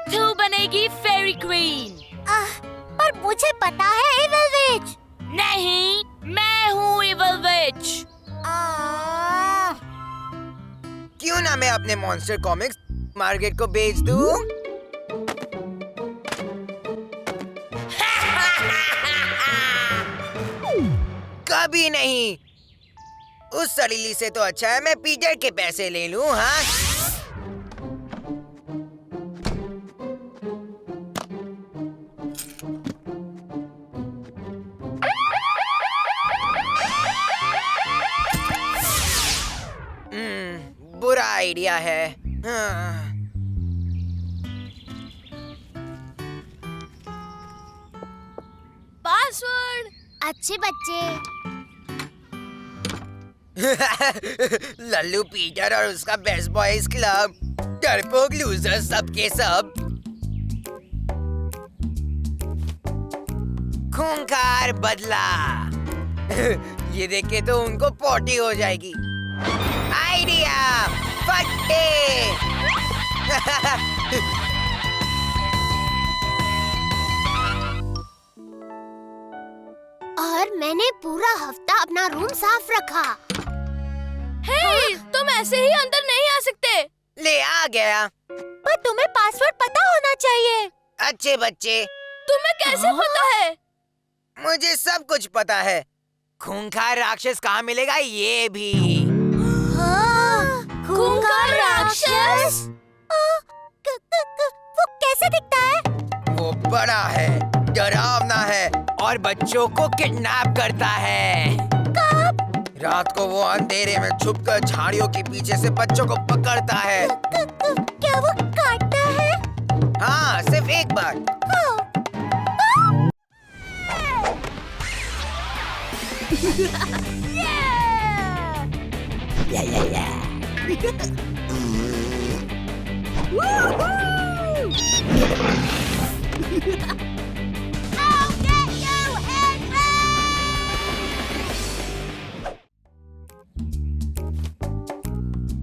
S3: तू बनेगी फेरी क्वीन।
S4: पर मुझे पता है इविल विच।
S3: नहीं, मैं हूँ इविल विच।
S1: क्यों ना मैं अपने मॉन्स्टर कॉमिक्स मार्केट को बेच दूं? कभी नहीं। उस सड़ीली से तो अच्छा है मैं पीटर के पैसे ले लूं। हाँ, बुरा आइडिया है। हाँ।
S2: पासवर्ड।
S4: अच्छे बच्चे।
S1: लल्लू पीटर और उसका बेस्ट बॉयज क्लब, डरपोक लूजर सबके सब। खूंखार बदला। ये देख के तो उनको पोटी हो जाएगी। आइडिया फट्टे।
S4: और मैंने पूरा हफ्ता अपना रूम साफ रखा।
S2: हे, तुम ऐसे ही अंदर नहीं आ सकते।
S1: ले आ गया।
S4: पर तुम्हें पासवर्ड पता होना चाहिए।
S1: अच्छे बच्चे।
S2: तुम्हें कैसे पता है?
S1: मुझे सब कुछ पता है। खूंखार राक्षस कहाँ मिलेगा ये भी।
S4: खूंखार राक्षस? वो कैसे दिखता है?
S1: वो बड़ा है, डरावना है और बच्चों को किडनैप करता है।
S4: कब?
S1: रात को वो अंधेरे में छुपकर झाड़ियों के पीछे से बच्चों को पकड़ता है।
S4: क्या वो काटता है?
S1: हाँ, सिर्फ एक बार।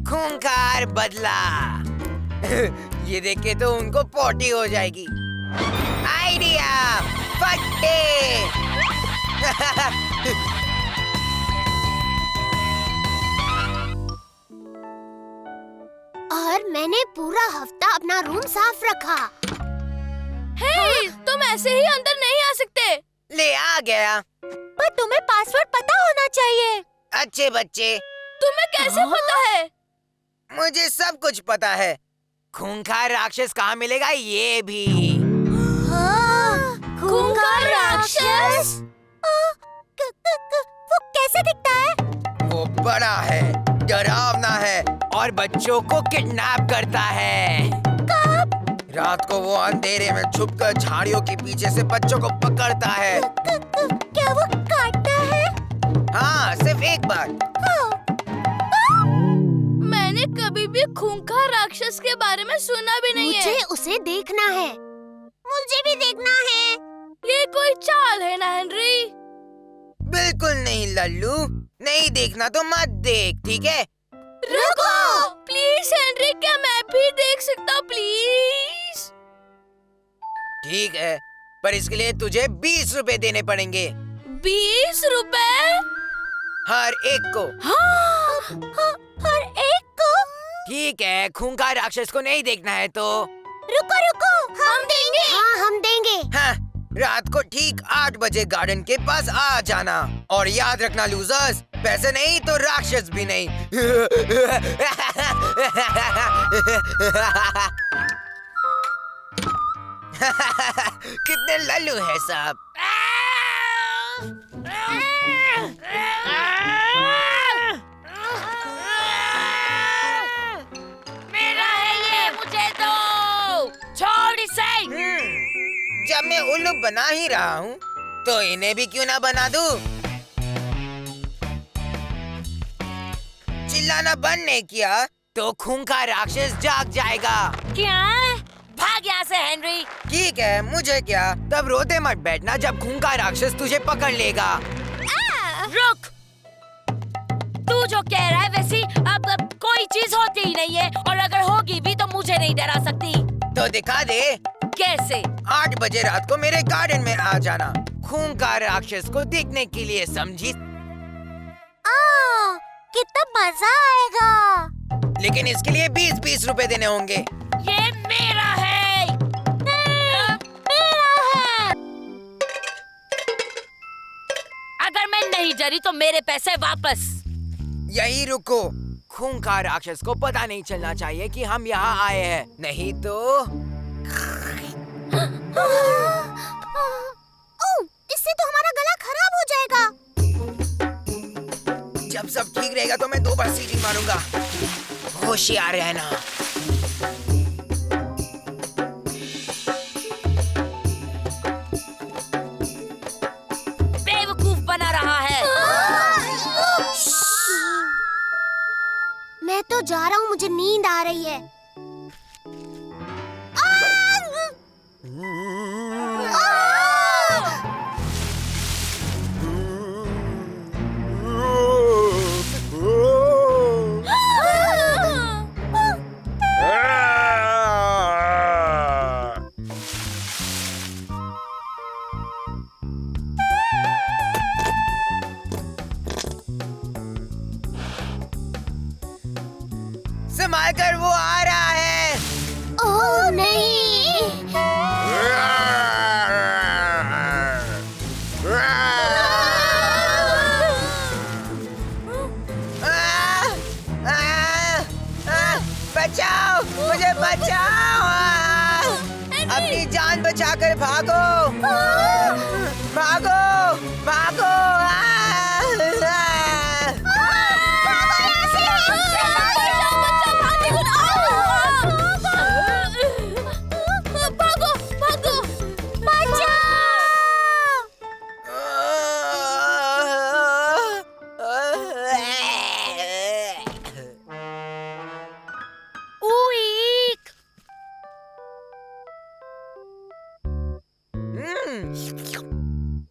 S1: खूंखार बदला। ये देख के तो उनको पोटी हो जाएगी। आइडिया फट्टे।
S15: और मैंने पूरा हफ्ता अपना रूम साफ रखा।
S2: हे, तुम ऐसे ही अंदर नहीं आ सकते।
S1: ले आ गया।
S15: पर तुम्हें पासवर्ड पता होना चाहिए।
S1: अच्छे बच्चे।
S2: तुम्हें कैसे पता है?
S1: मुझे सब कुछ पता है। खूंखार राक्षस कहाँ मिलेगा ये भी।
S15: खूंखार राक्षस? वो कैसे दिखता है?
S1: वो बड़ा है, डरावना है और बच्चों को किडनैप करता है।
S15: कब?
S1: रात को वो अंधेरे में छुपकर झाड़ियों के पीछे से बच्चों को पकड़ता है।
S15: क्या वो काटता है?
S1: हाँ, सिर्फ एक बार।
S2: मैंने कभी भी खूंखार राक्षस के बारे में सुना भी नहीं है।
S15: मुझे उसे देखना है। मुझे भी देखना है।
S2: ये कोई चाल है ना हेनरी?
S1: बिल्कुल नहीं लल्लू, नहीं देखना तो मत देख, ठीक है?
S2: रुको प्लीज हेनरी, क्या मैं भी देख सकता हूँ प्लीज?
S1: ठीक है, पर इसके लिए तुझे 20 रुपए देने पड़ेंगे।
S2: 20 रुपए?
S1: हर एक को।
S15: हर एक को?
S1: ठीक है, खूंखार राक्षस को नहीं देखना है तो।
S15: रुको रुको, हम देंगे। हाँ हम देंगे।
S1: हाँ, रात को ठीक 8 बजे गार्डन के पास आ जाना। और याद रखना लूजर्स, पैसे नहीं तो राक्षस भी नहीं। कितने लल्लू है सब।
S3: मेरा है ये, मुझे दो। छोड़ इसे।
S1: जब मैं उल्लू बना ही रहा हूँ तो इन्हें भी क्यों ना बना दूं? चिल्लाना बंद नहीं किया तो खूंखार राक्षस जाग जाएगा।
S3: क्या? भाग यहाँ से हेनरी।
S1: ठीक है, मुझे क्या, तब रोते मत बैठना जब खूंखार राक्षस तुझे पकड़ लेगा।
S3: रुक, तू जो कह रहा है वैसी अब कोई चीज होती ही नहीं है, और अगर होगी भी तो मुझे नहीं डरा सकती।
S1: तो दिखा दे।
S3: कैसे?
S1: 8 बजे रात को मेरे गार्डन में आ जाना, खूंखार राक्षस को देखने के लिए, समझी?
S15: कितना मजा आएगा।
S1: लेकिन इसके लिए 20-20 रुपए देने होंगे।
S3: ये मेरा है।
S15: मेरा है।
S3: अगर मैं नहीं डरी तो मेरे पैसे वापस।
S1: यही रुको, खूंखार राक्षस को पता नहीं चलना चाहिए कि हम यहाँ आए हैं, नहीं तो।
S15: इससे तो हमारा गला खराब हो जाएगा।
S1: जब सब ठीक रहेगा तो मैं 2 बार सीटी मारूंगा। होशियार रहना।
S3: बेवकूफ बना रहा है।
S15: मैं तो जा रहा हूँ, मुझे नींद आ रही है।
S1: संभाल कर, वो आ रहा है।
S15: ओह नहीं।
S1: बचाओ, मुझे बचाओ। अपनी जान बचाकर भागो। भागो भागो।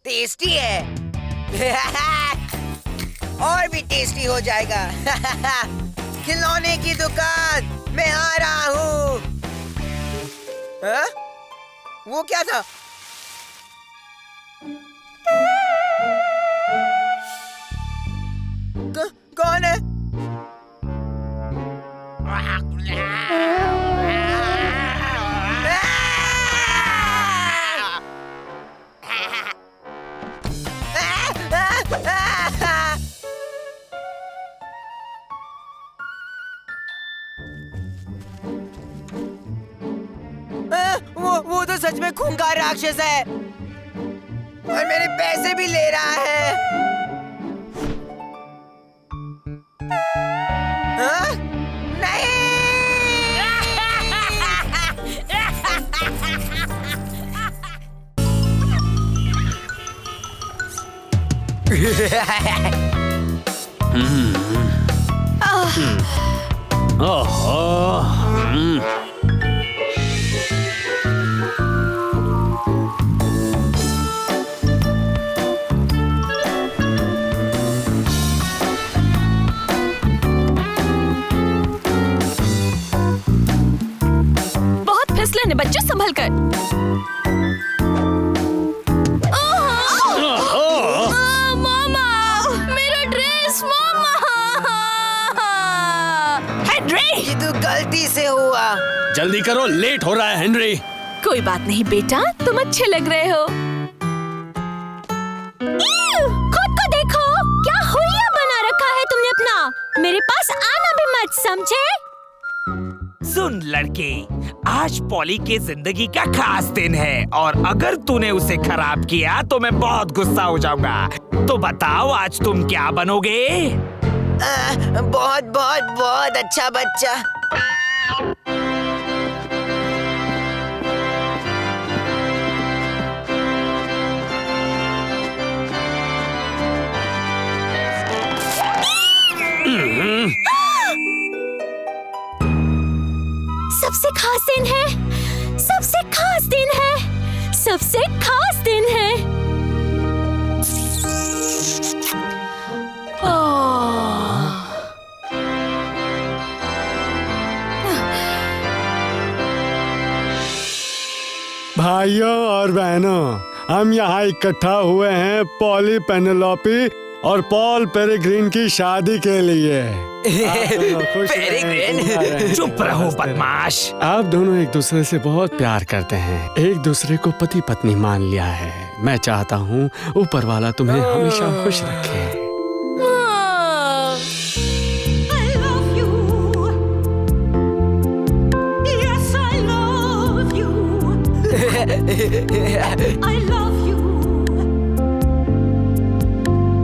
S1: टेस्टी है। और भी टेस्टी हो जाएगा। खिलौने की दुकान, मैं आ रहा हूँ। हाँ? वो क्या था? कौन है? वो तो सच में खूंखार राक्षस है और मेरे पैसे भी ले रहा है। हाँ? नहीं!
S4: बहुत फिसले ने बच्चों, संभल कर।
S2: मामा, मेरा ड्रेस मामा।
S4: हेनरी!
S1: ये तो गलती से हुआ।
S5: जल्दी करो, लेट हो रहा है हेनरी।
S4: कोई बात नहीं बेटा, तुम अच्छे लग रहे हो। खुद को देखो, क्या हुलिया बना रखा है तुमने अपना। मेरे पास आना भी मत, समझे?
S6: सुन लड़के, आज पॉली के जिंदगी का खास दिन है और अगर तूने उसे खराब किया तो मैं बहुत गुस्सा हो जाऊंगा। तो बताओ आज तुम क्या बनोगे?
S1: बहुत बहुत बहुत अच्छा बच्चा।
S4: सबसे खास दिन है, सबसे खास दिन है, सबसे खास दिन है।
S7: भाइयों और बहनों, हम यहाँ इकट्ठा हुए हैं पॉली पेनेलोपी और पॉल पेरेग्रीन की शादी के लिए।
S6: पेरेग्रीन, चुप रहो बदमाश।
S7: आप दोनों एक दूसरे से बहुत प्यार करते हैं, एक दूसरे को पति पत्नी मान लिया है। मैं चाहता हूँ ऊपर वाला तुम्हें हमेशा खुश रखे।
S16: I love you,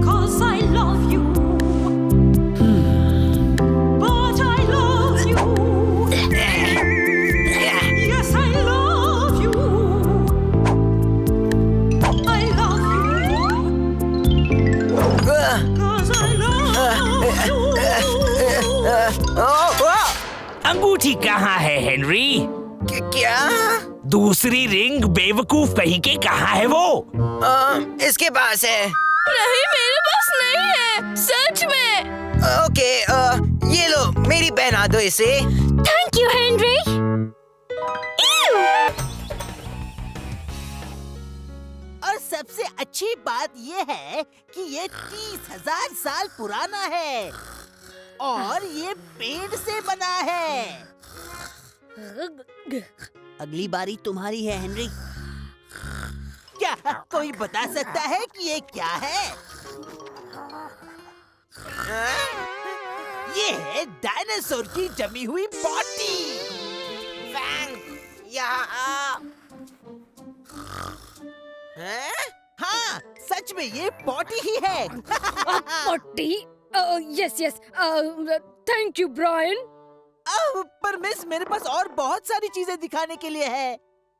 S16: 'cause I love you. But I love you. Yes, I love you. I love you. 'Cause I love you.
S6: अंगूठी कहाँ है हेनरी?
S1: क्या?
S6: दूसरी रिंग बेवकूफ कहीं के कहाँ है वो?
S1: इसके पास है।
S2: नहीं, मेरे पास नहीं है, सच में।
S1: ओके, ये लो, मेरी पहना दो इसे।
S4: Thank you Henry.
S8: और सबसे अच्छी बात ये है कि ये 30,000 साल पुराना है और ये पेड़ से बना है। अगली बारी तुम्हारी है हेनरी। क्या कोई बता सकता है कि ये क्या है? ये है डायनासोर की जमी हुई बॉडी।
S1: यहाँ
S8: हाँ, सच में ये बॉडी ही है।
S11: पट्टी? Yes yes, thank you Brian.
S8: पर मिस, मेरे पास और बहुत सारी चीजें दिखाने के लिए है।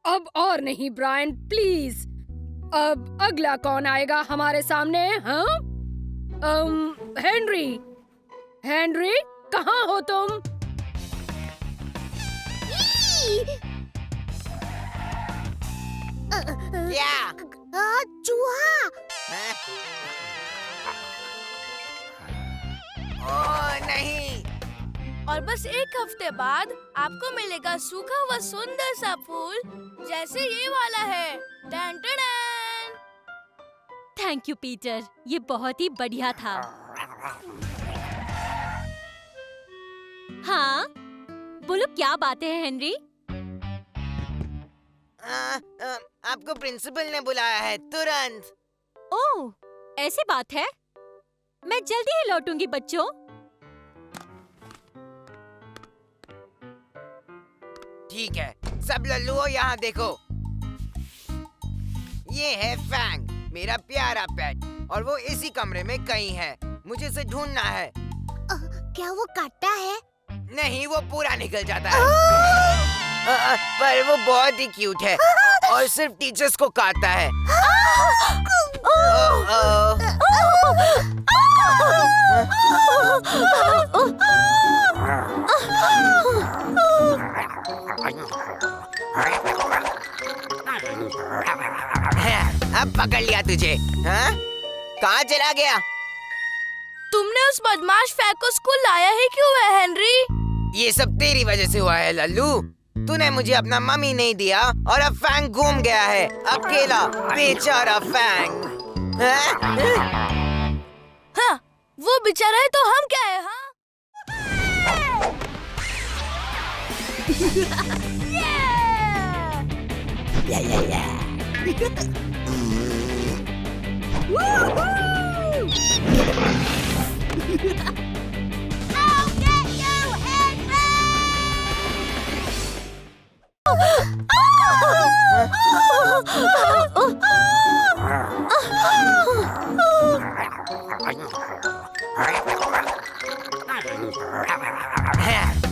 S11: अब और नहीं ब्रायन, प्लीज। अब अगला कौन आएगा हमारे सामने? हाँ, हेनरी। हेनरी, कहाँ हो तुम?
S1: क्या?
S15: चूहा।
S1: ओह नहीं,
S2: और बस एक हफ्ते बाद आपको मिलेगा सूखा हुआ सुंदर सा फूल जैसे ये वाला है। टन टन टन।
S4: थैंक यू पीटर, ये बहुत ही बढ़िया था। हाँ, बोलो क्या बातें हैं हेनरी?
S1: आपको प्रिंसिपल ने बुलाया है तुरंत।
S4: ओह, ऐसी बात है? मैं जल्दी ही लौटूंगी बच्चों।
S1: ठीक है, सब लल्लुओं यहाँ देखो। ये है फैंग, मेरा प्यारा पेट, और वो इसी कमरे में कहीं है। मुझे इसे ढूंढना है।
S15: क्या वो काटता है?
S1: नहीं, वो पूरा निकल जाता है। पर वो बहुत ही क्यूट है और सिर्फ टीचर्स को काटता है। अब पकड़ लिया तुझे। हाँ? कहाँ चला गया?
S2: तुमने उस बदमाश फैंग को स्कूल लाया ही क्यों है हेनरी?
S1: ये सब तेरी वजह से हुआ है लल्लू। तूने मुझे अपना मम्मी नहीं दिया और अब फैंग घूम गया है, अकेला बेचारा फैंग।
S2: हाँ, वो बेचारा है तो हम क्या है? हाँ?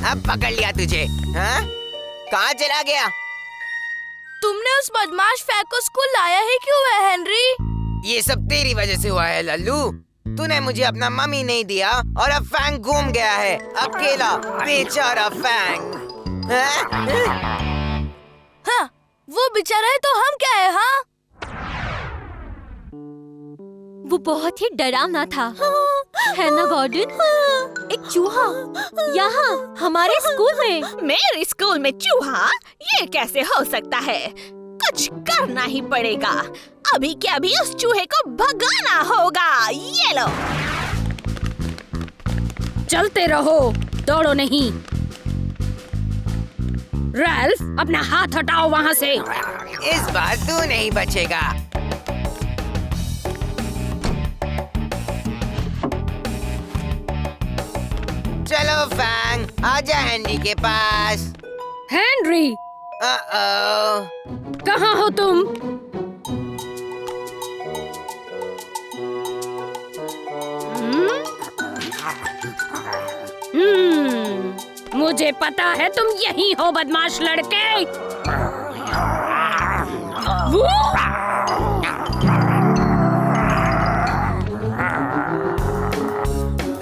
S1: अब पकड़ लिया तुझे। हाँ? कहाँ चला गया?
S2: तुमने उस बदमाश फैंग को स्कूल लाया ही क्यों है हेनरी?
S1: ये सब तेरी वजह से हुआ है लल्लू। तूने मुझे अपना मम्मी नहीं दिया और अब फैंग घूम गया है, अकेला बेचारा फैंग।
S2: हाँ, वो बेचारा है तो हम क्या है? हाँ?
S4: वो बहुत ही डरावना था, है ना गॉर्डन? एक चूहा यहाँ हमारे स्कूल में।
S9: मेरे स्कूल में चूहा? ये कैसे हो सकता है? कुछ करना ही पड़ेगा। अभी के अभी उस चूहे को भगाना होगा। ये लो।
S11: चलते रहो, दौड़ो नहीं। रैल्फ, अपना हाथ हटाओ वहाँ से।
S1: इस बार तू नहीं बचेगा। चलो फैंग, आजा हेनरी के पास।
S11: हेनरी, कहाँ हो तुम? मुझे पता है तुम यही हो बदमाश लड़के।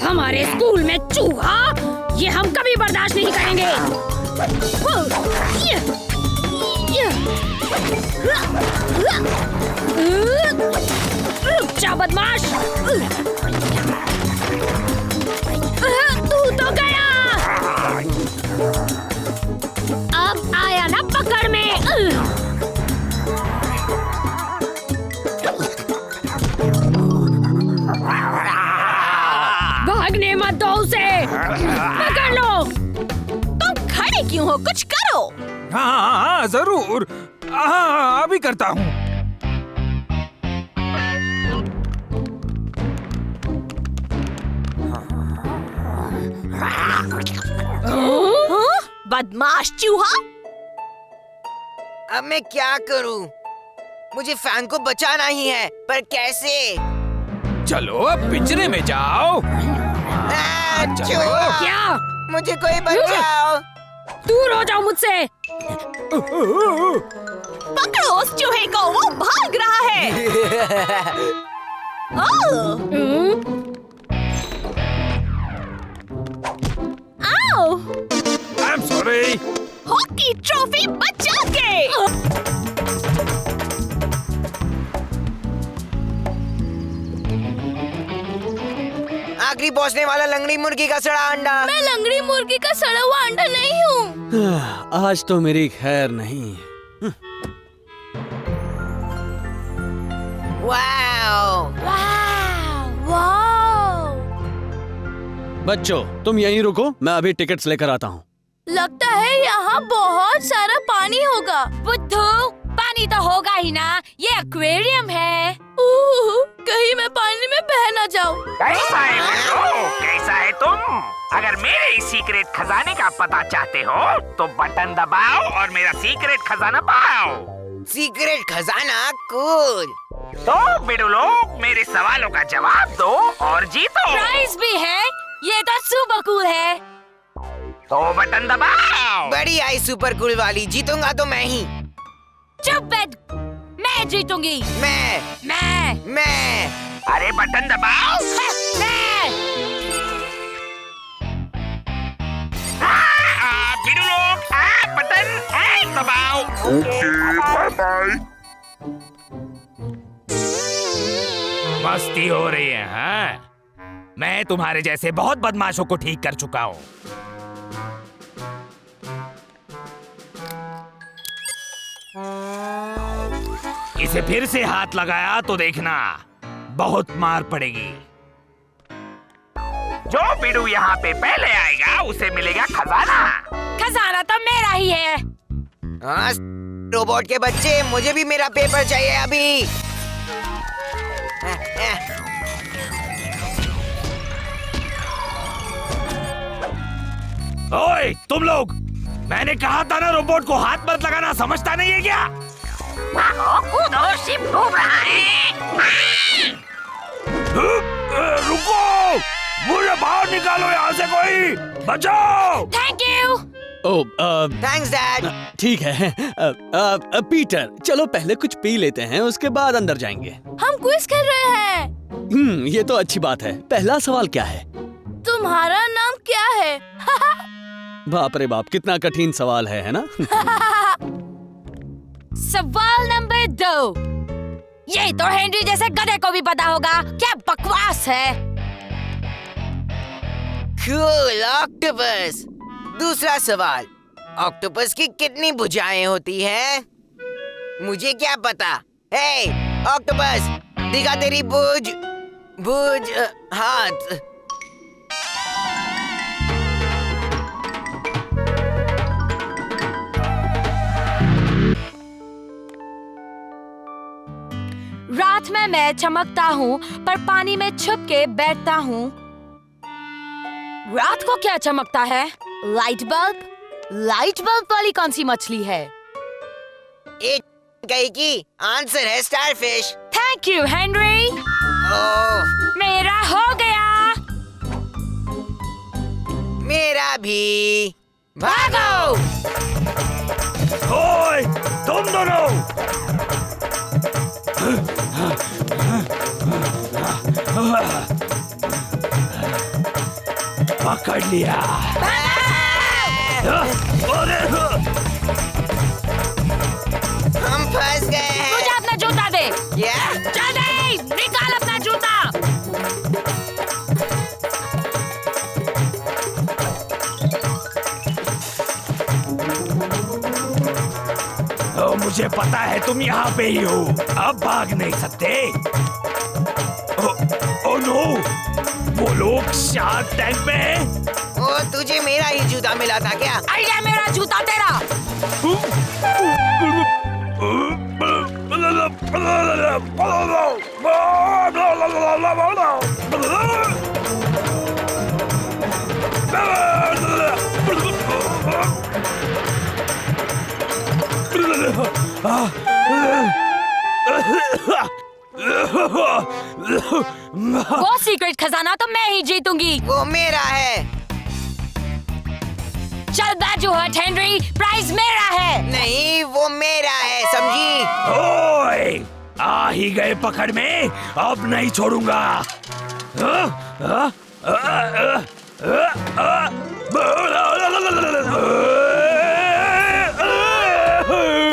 S11: हमारे स्कूल में चूहा? ये हम कभी बर्दाश्त नहीं करेंगे। रुक जा बदमाश। तू तो गया। अब आया ना पकड़ में। भागने मत दो उसे। पकड़ लो।
S9: तुम खड़े क्यों हो? कुछ करो।
S6: हाँ, जरूर। हाँ, अभी करता हूँ।
S9: बदमाश चूहा।
S1: अब मैं क्या करूं? मुझे फैंग को बचाना ही है, पर कैसे?
S6: चलो अब पिंजरे में जाओ।
S1: चूहा!
S11: क्या?
S1: मुझे कोई बचाओ।
S11: दूर हो जाओ मुझसे।
S9: पकड़ो उस चूहे को, वो भाग रहा है। आओ।
S6: I'm sorry।
S9: हॉकी ट्रॉफी बचा के।
S1: आखिरी पहुंचने वाला लंगड़ी मुर्गी का सड़ा अंडा।
S2: मैं लंगड़ी मुर्गी मुर्गी का सड़ा हुआ अंडा नहीं हूँ।
S5: आज तो मेरी खैर नहीं।
S1: वाओ!
S2: वाओ!
S5: बच्चों, तुम यहीं रुको, मैं अभी टिकट्स लेकर आता हूँ।
S2: लगता है यहाँ बहुत सारा पानी होगा।
S3: बुद्धू, पानी तो होगा ही ना, ये एक्वेरियम है।
S2: कहीं मैं पानी में बह ना जाऊँ।
S6: कैसा है बुद्धू? कैसा है तुम? अगर मेरे इस सीक्रेट खजाने का पता चाहते हो तो बटन दबाओ और मेरा सीक्रेट खजाना पाओ।
S1: सीक्रेट खजाना? कूल।
S6: तो बिडू लोग, मेरे सवालों का जवाब दो और जीतो।
S3: प्राइज भी है, ये तो सुपर कूल है।
S6: तो बटन दबाओ।
S1: बड़ी आई सुपर कूल वाली, जीतूंगा तो मैं ही।
S3: चुप बैठ, मैं जीतूंगी। मैं।
S6: अरे बटन दबाओ। बिडू लोग, बटन दबाओ।
S12: Okay, bye bye.
S6: मस्ती हो रही है, हाँ? मैं तुम्हारे जैसे बहुत बदमाशों को ठीक कर चुका हूँ। इसे फिर से हाथ लगाया तो देखना, बहुत मार पड़ेगी। जो बिडू यहाँ पे पहले आएगा उसे मिलेगा खजाना।
S3: खजाना तो मेरा ही है।
S1: हाँ, रोबोट के बच्चे, मुझे भी मेरा पेपर चाहिए अभी।
S6: ओए तुम लोग, मैंने कहा था ना रोबोट को हाथ मत लगाना, समझता नहीं है क्या?
S3: कूदो, शिप घूम रहा है।
S6: रुको, मुझे बाहर निकालो यहाँ से, कोई बचाओ।
S3: Thank you.
S1: Thanks dad.
S5: ठीक है। पीटर, चलो पहले कुछ पी लेते हैं, उसके बाद अंदर जाएंगे।
S2: हम क्विज कर रहे हैं।
S5: ये तो अच्छी बात है। पहला सवाल क्या है?
S2: तुम्हारा नाम क्या है?
S5: बाप रे बाप, कितना कठिन सवाल है ना?
S3: सवाल नंबर 2। ये तो हेनरी जैसे गधे को भी पता होगा, क्या बकवास है।
S1: Cool, octopus. दूसरा सवाल, ऑक्टोपस की कितनी भुजाएं होती हैं? मुझे क्या पता। हे ऑक्टोपस, दिखा तेरी भुज हाथ।
S3: रात में मैं चमकता हूँ पर पानी में छुप के बैठता हूँ। रात को क्या चमकता है? Light bulb. लाइट बल्ब वाली कौन सी मछली है?
S1: एक कही की आंसर है स्टारफिश।
S3: Thank you Henry. मेरा हो गया।
S1: मेरा भी। भागो।
S6: ओए तुम दोनों, पकड़ लिया।
S1: हम फंस गए हैं।
S3: मुझे अपना जूता दे।
S1: क्या?
S3: जल्दी निकाल अपना जूता।
S6: मुझे पता है तुम यहाँ पे ही हो, अब भाग नहीं सकते। ओ नो, वो लोग शार्क टैंक में हैं।
S1: ओ, तुझे मेरा ही जूता मिला था क्या?
S3: आइडिया, मेरा जूता तेरा। वो सीक्रेट खजाना तो मैं ही जीतूंगी।
S1: वो मेरा है।
S3: चल बाजू हट हेनरी, प्राइज मेरा है।
S1: नहीं, वो मेरा है, समझी?
S6: ओए, आ ही गए पकड़ में, अब नहीं छोड़ूंगा।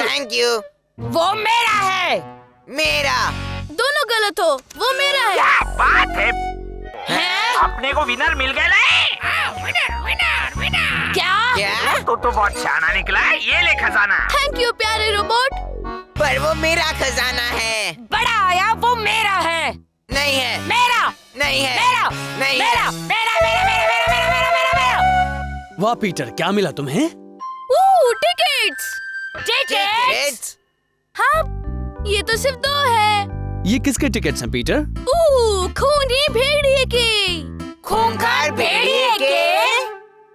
S1: Thank you.
S3: वो मेरा है।
S1: मेरा।
S2: दोनों गलत हो, वो मेरा है।
S6: क्या बात है? अपने को विनर मिल गया। Winner winner winner. तो बहुत शाना निकला है। ये ले खजाना।
S2: थैंक यू प्यारे रोबोट।
S1: पर वो मेरा खजाना है।
S3: बड़ा आया वो मेरा है।
S1: नहीं है।
S3: मेरा
S1: नहीं है।
S3: मेरा
S1: नहीं
S3: मेरा
S1: है।
S3: मेरा मेरा मेरा मेरा मेरा मेरा मेरा मेरा।
S5: वाह पीटर, क्या मिला तुम्हें?
S2: टिकट्स।
S1: टिकट्स?
S2: हाँ, ये तो सिर्फ 2 है।
S5: ये किसके टिकट्स हैं पीटर?
S2: खूनी भेड़िए के।
S1: खूंखार भेड़िए के?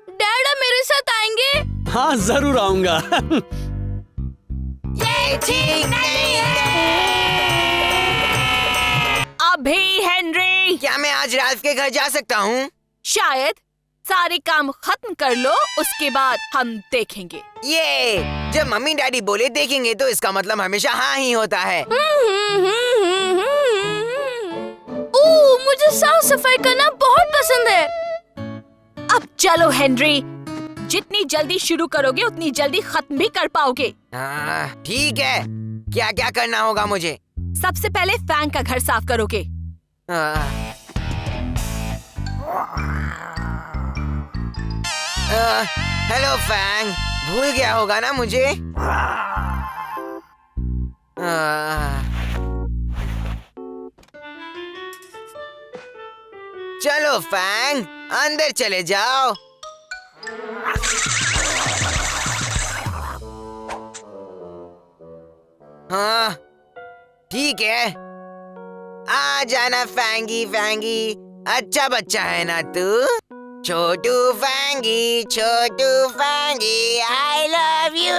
S2: डैड अब मेरे साथ आएंगे?
S5: हाँ जरूर आऊंगा।
S1: ये ठीक नहीं है।
S9: अभी हेनरी,
S1: क्या मैं आज राल्फ के घर जा सकता हूँ?
S9: शायद। सारे काम खत्म कर लो, उसके बाद हम देखेंगे।
S1: ये जब मम्मी डैडी बोले देखेंगे तो इसका मतलब हमेशा हाँ ही होता है।
S2: मुझे साफ सफाई करना बहुत पसंद है।
S9: अब चलो हेनरी, जितनी जल्दी शुरू करोगे उतनी जल्दी खत्म भी कर पाओगे।
S1: ठीक है। क्या क्या करना होगा मुझे?
S9: सबसे पहले फैंग का घर साफ करोगे।
S1: हेलो फैंग, भूल गया होगा ना मुझे? चलो फैंग, अंदर चले जाओ। हाँ ठीक है, आ जाना फैंगी फैंगी, अच्छा बच्चा है ना तू? छोटू फैंगी, I love you,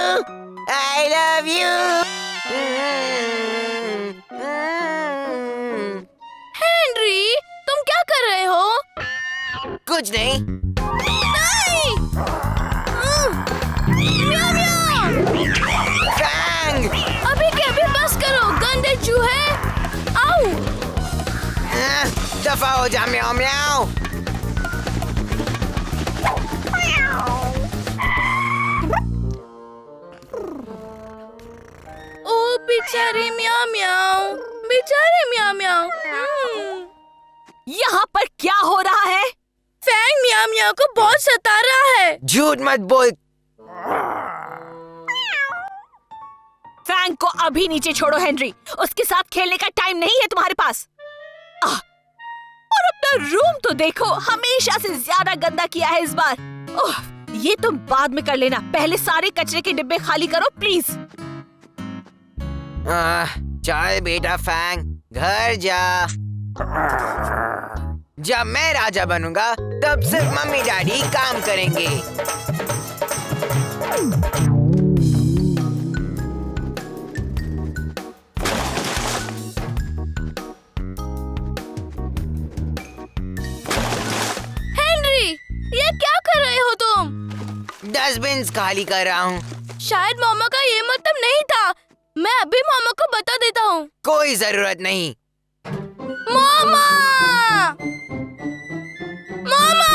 S1: I love you.
S2: Henry, तुम क्या कर रहे हो?
S1: कुछ नहीं।
S2: म्याऊ म्याऊ।
S1: फैंग!
S2: अभी के अभी बस करो, गंदे चूहे। आओ।
S1: दफा हो जा म्याऊ म्याऊ।
S2: ओ बेचारे म्याऊ म्याऊ, बेचारे म्याऊ म्याऊ।
S9: यहाँ पर क्या हो रहा है?
S2: फैंग म्याऊ म्याऊ को बहुत सता रहा है।
S1: झूठ मत बोल।
S9: फैंग को अभी नीचे छोड़ो हेनरी, उसके साथ खेलने का टाइम नहीं है तुम्हारे पास। और अपना रूम तो देखो, हमेशा से ज्यादा गंदा किया है इस बार। ओह, ये तुम बाद में कर लेना, पहले सारे कचरे के डिब्बे खाली करो प्लीज।
S1: चल बेटा फैंग, घर जा। जब मैं राजा बनूंगा तब सिर्फ मम्मी डैडी काम करेंगे।
S2: हेनरी, ये क्या कर रहे हो तुम?
S1: डस्टबिन खाली कर रहा हूँ।
S2: शायद मामा का ये मतलब नहीं था। मैं अभी मामा को बता देता हूँ।
S1: कोई जरूरत नहीं।
S2: मामा! मामा!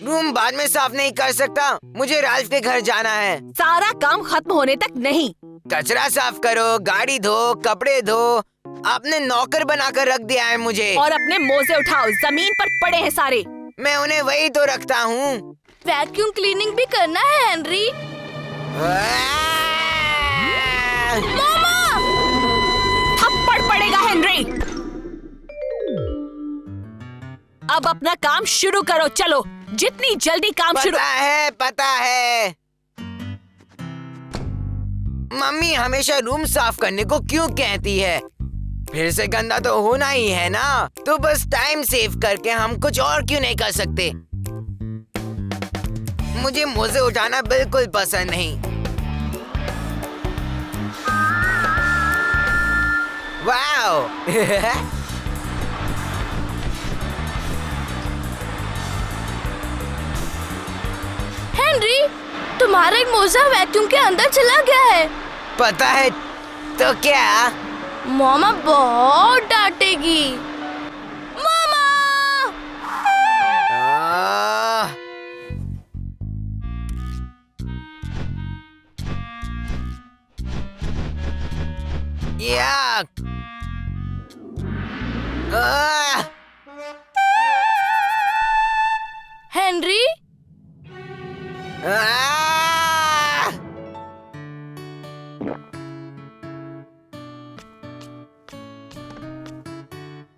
S1: रूम बाद में साफ नहीं कर सकता, मुझे राल्फ के घर जाना है।
S9: सारा काम खत्म होने तक नहीं।
S1: कचरा साफ करो, गाड़ी धो, कपड़े धो। आपने नौकर बनाकर रख दिया है मुझे।
S9: और अपने मोजे उठाओ, जमीन पर पड़े हैं सारे।
S1: मैं उन्हें वही तो रखता हूँ।
S2: वैक्यूम क्लीनिंग भी करना है हेनरी। मामा!
S9: थप्पड़ पड़ेगा हेनरी। अब अपना काम शुरू करो, चलो जितनी जल्दी काम शुरू।
S1: पता है। मम्मी हमेशा रूम साफ करने को क्यों कहती है? फिर से गंदा तो होना ही है ना, तो बस टाइम सेव करके हम कुछ और क्यों नहीं कर सकते? मुझे मोजे उठाना बिल्कुल पसंद नहीं। वाओ!
S2: हेनरी, तुम्हारा एक मोजा वैक्यूम के अंदर चला गया है।
S1: पता है तो क्या?
S2: मामा बहुत डांटेगी। मामा!
S1: याक!
S2: हेनरी?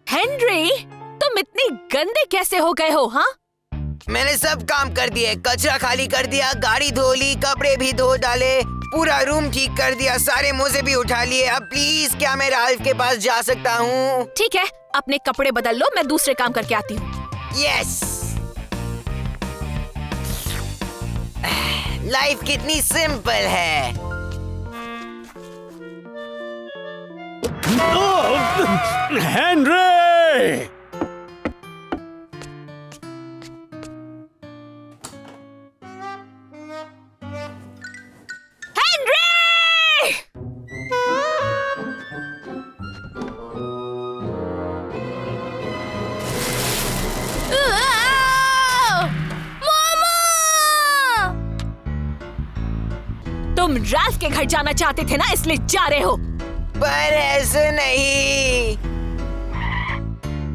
S9: हेनरी, तुम इतने गंदे कैसे हो गए हो? हाँ,
S1: मैंने सब काम कर दिए, कचरा खाली कर दिया, गाड़ी धो ली, कपड़े भी धो डाले, पूरा रूम ठीक कर दिया, सारे मोजे भी उठा लिए। अब प्लीज क्या मैं राल्फ के पास जा सकता हूँ?
S9: ठीक है, अपने कपड़े बदल लो, मैं दूसरे काम करके आती हूँ।
S1: यस। लाइफ कितनी सिंपल है।
S7: हेनरी!
S9: तुम राल्फ के घर जाना चाहते थे ना, इसलिए जा रहे हो।
S1: पर ऐसे नहीं।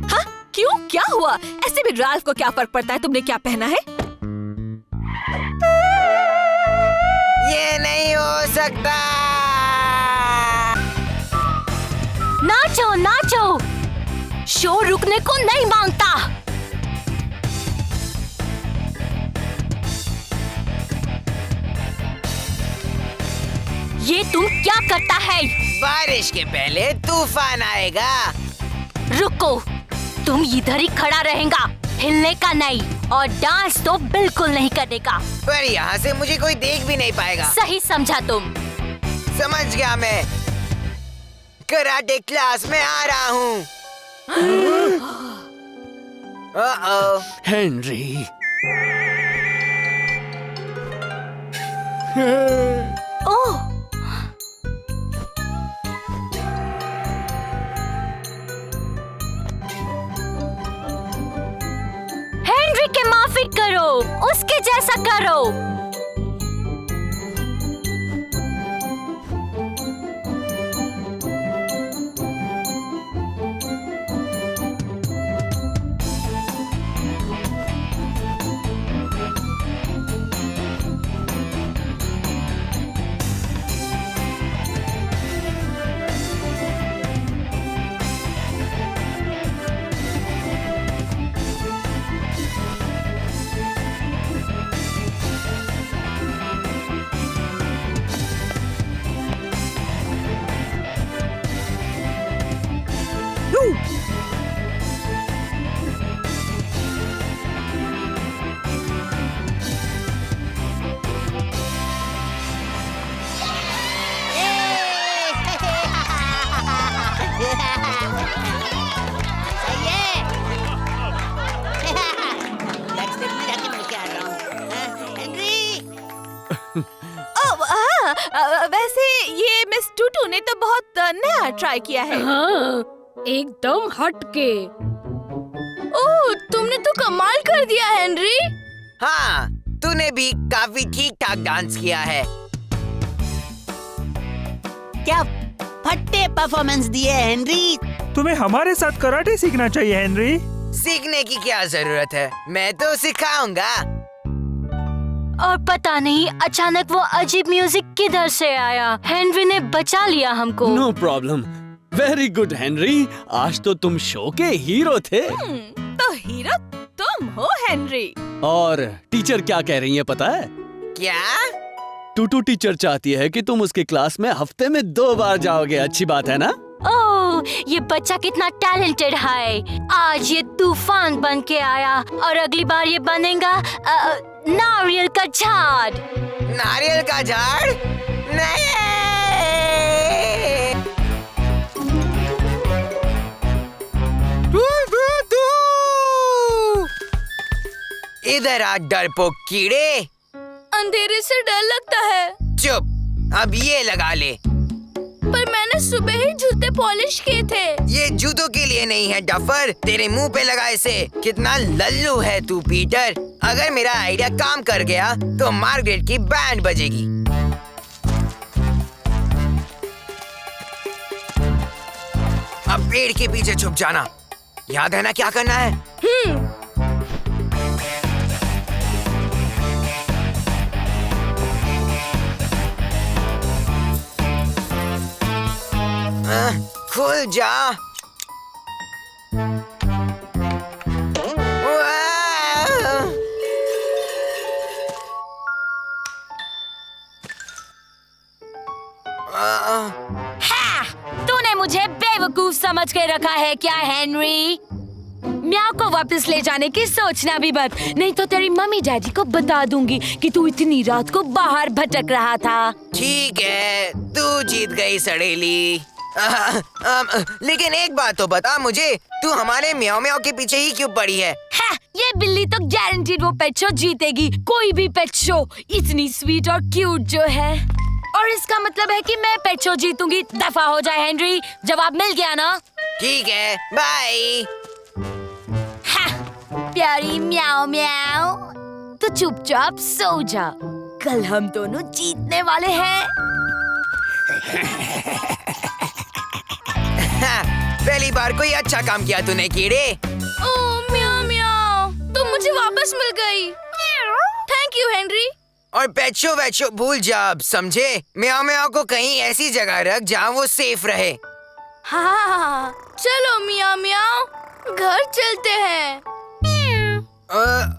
S9: हाँ, क्यों? क्या हुआ? ऐसे भी राल्फ को क्या फर्क पड़ता है तुमने क्या पहना है?
S1: ये नहीं हो सकता।
S4: नाचो नाचो, शो रुकने को नहीं मांगता। ये तुम क्या करता है?
S1: बारिश के पहले तूफान आएगा।
S4: रुको, तुम इधर ही खड़ा रहेगा, हिलने का नहीं, और डांस तो बिल्कुल नहीं करने का।
S1: पर यहाँ से मुझे कोई देख भी नहीं पाएगा।
S4: सही समझा तुम।
S1: समझ गया, मैं कराटे क्लास में आ रहा हूँ।
S7: हेनरी!
S4: ओह, हेनरी के माफी करो, उसके जैसा करो।
S9: वैसे ये मिस टूटू ने तो बहुत नया ट्राई किया है।
S11: हाँ, एकदम हटके।
S2: ओह, तुमने तो कमाल कर दिया हेनरी।
S1: हाँ, तूने भी काफी ठीक ठाक डांस किया है।
S8: क्या फट्टे परफॉर्मेंस दिए हेनरी।
S14: तुम्हें हमारे साथ कराटे सीखना चाहिए हेनरी।
S1: सीखने की क्या जरूरत है, मैं तो सिखाऊंगा।
S4: और पता नहीं अचानक वो अजीब म्यूजिक किधर से आया। हेनरी ने बचा लिया हमको।
S5: No problem, very good Henry, आज तो तुम शो के हीरो थे।
S9: तो हीरो तुम हो हेनरी।
S5: और टीचर क्या कह रही है पता है?
S1: क्या?
S5: टूटू टीचर चाहती है कि तुम उसके क्लास में हफ्ते में 2 बार जाओगे। अच्छी बात है ना?
S4: ओह, ये बच्चा कितना टैलेंटेड है। आज ये तूफान बन के आया और अगली बार ये बनेगा नारियल का झाड़।
S1: नारियल का झाड़? नहीं। इधर आ डरपोक कीड़े।
S2: अंधेरे से डर लगता है।
S1: चुप, अब ये लगा ले।
S2: पर मैंने सुबह ही जूते पॉलिश किए थे।
S1: ये जूतों के लिए नहीं है डफर, तेरे मुंह पे लगा इसे। कितना लल्लू है तू पीटर। अगर मेरा आइडिया काम कर गया तो मार्गरेट की बैंड बजेगी। अब पेड़ के पीछे छुप जाना। याद है ना क्या करना है? खुल जा।
S3: तूने मुझे बेवकूफ समझ के रखा है क्या हेनरी? म्याओ को वापस ले जाने की सोचना भी मत, नहीं तो तेरी मम्मी डैडी को बता दूंगी कि तू इतनी रात को बाहर भटक रहा था।
S1: ठीक है, तू जीत गई सड़ेली। लेकिन एक बात तो बता मुझे, तू हमारे म्याओ म्याओ के पीछे ही क्यों पड़ी है?
S3: ये बिल्ली तो गारंटीड वो पेट शो जीतेगी, कोई भी पेट शो। इतनी स्वीट और क्यूट जो है, और इसका मतलब है कि मैं पेट शो जीतूंगी। दफा हो जाए हेनरी, जवाब मिल गया ना?
S1: ठीक है, बाय।
S3: प्यारी म्याओ म्याओ, तो चुपचाप सो जा, कल हम दोनों जीतने वाले हैं।
S1: पहली बार कोई अच्छा काम किया तूने कीड़े।
S2: ओह म्याओ म्याओ, तुम मुझे वापस मिल गई। Thank you Henry.
S1: और पेट शो वेट शो भूल जा अब, समझे? म्याओ म्याओ को कहीं ऐसी जगह रख जहाँ वो सेफ रहे।
S2: हाँ, चलो म्याओ म्याओ, घर चलते हैं।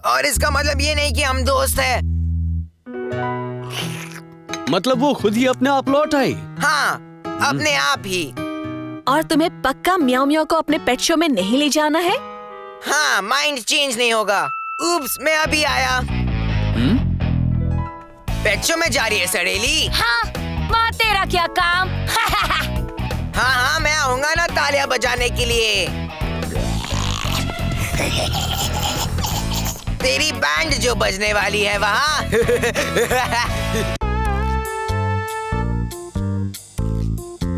S1: और इसका मतलब ये नहीं कि हम दोस्त हैं।
S5: मतलब वो खुद ही अपने आप लौट आई?
S1: हाँ, अपने आप ही।
S13: और तुम्हें पक्का म्याओ म्याओ को अपने पेट शो में नहीं ले जाना है?
S1: हाँ, माइंड चेंज नहीं होगा। उप्स, मैं अभी आया। पेट शो में जा रही है सड़ेली।
S3: हाँ, वहाँ तेरा क्या काम?
S1: हाँ, मैं आऊंगा ना तालियां बजाने के लिए। तेरी बैंड जो बजने वाली है वहाँ।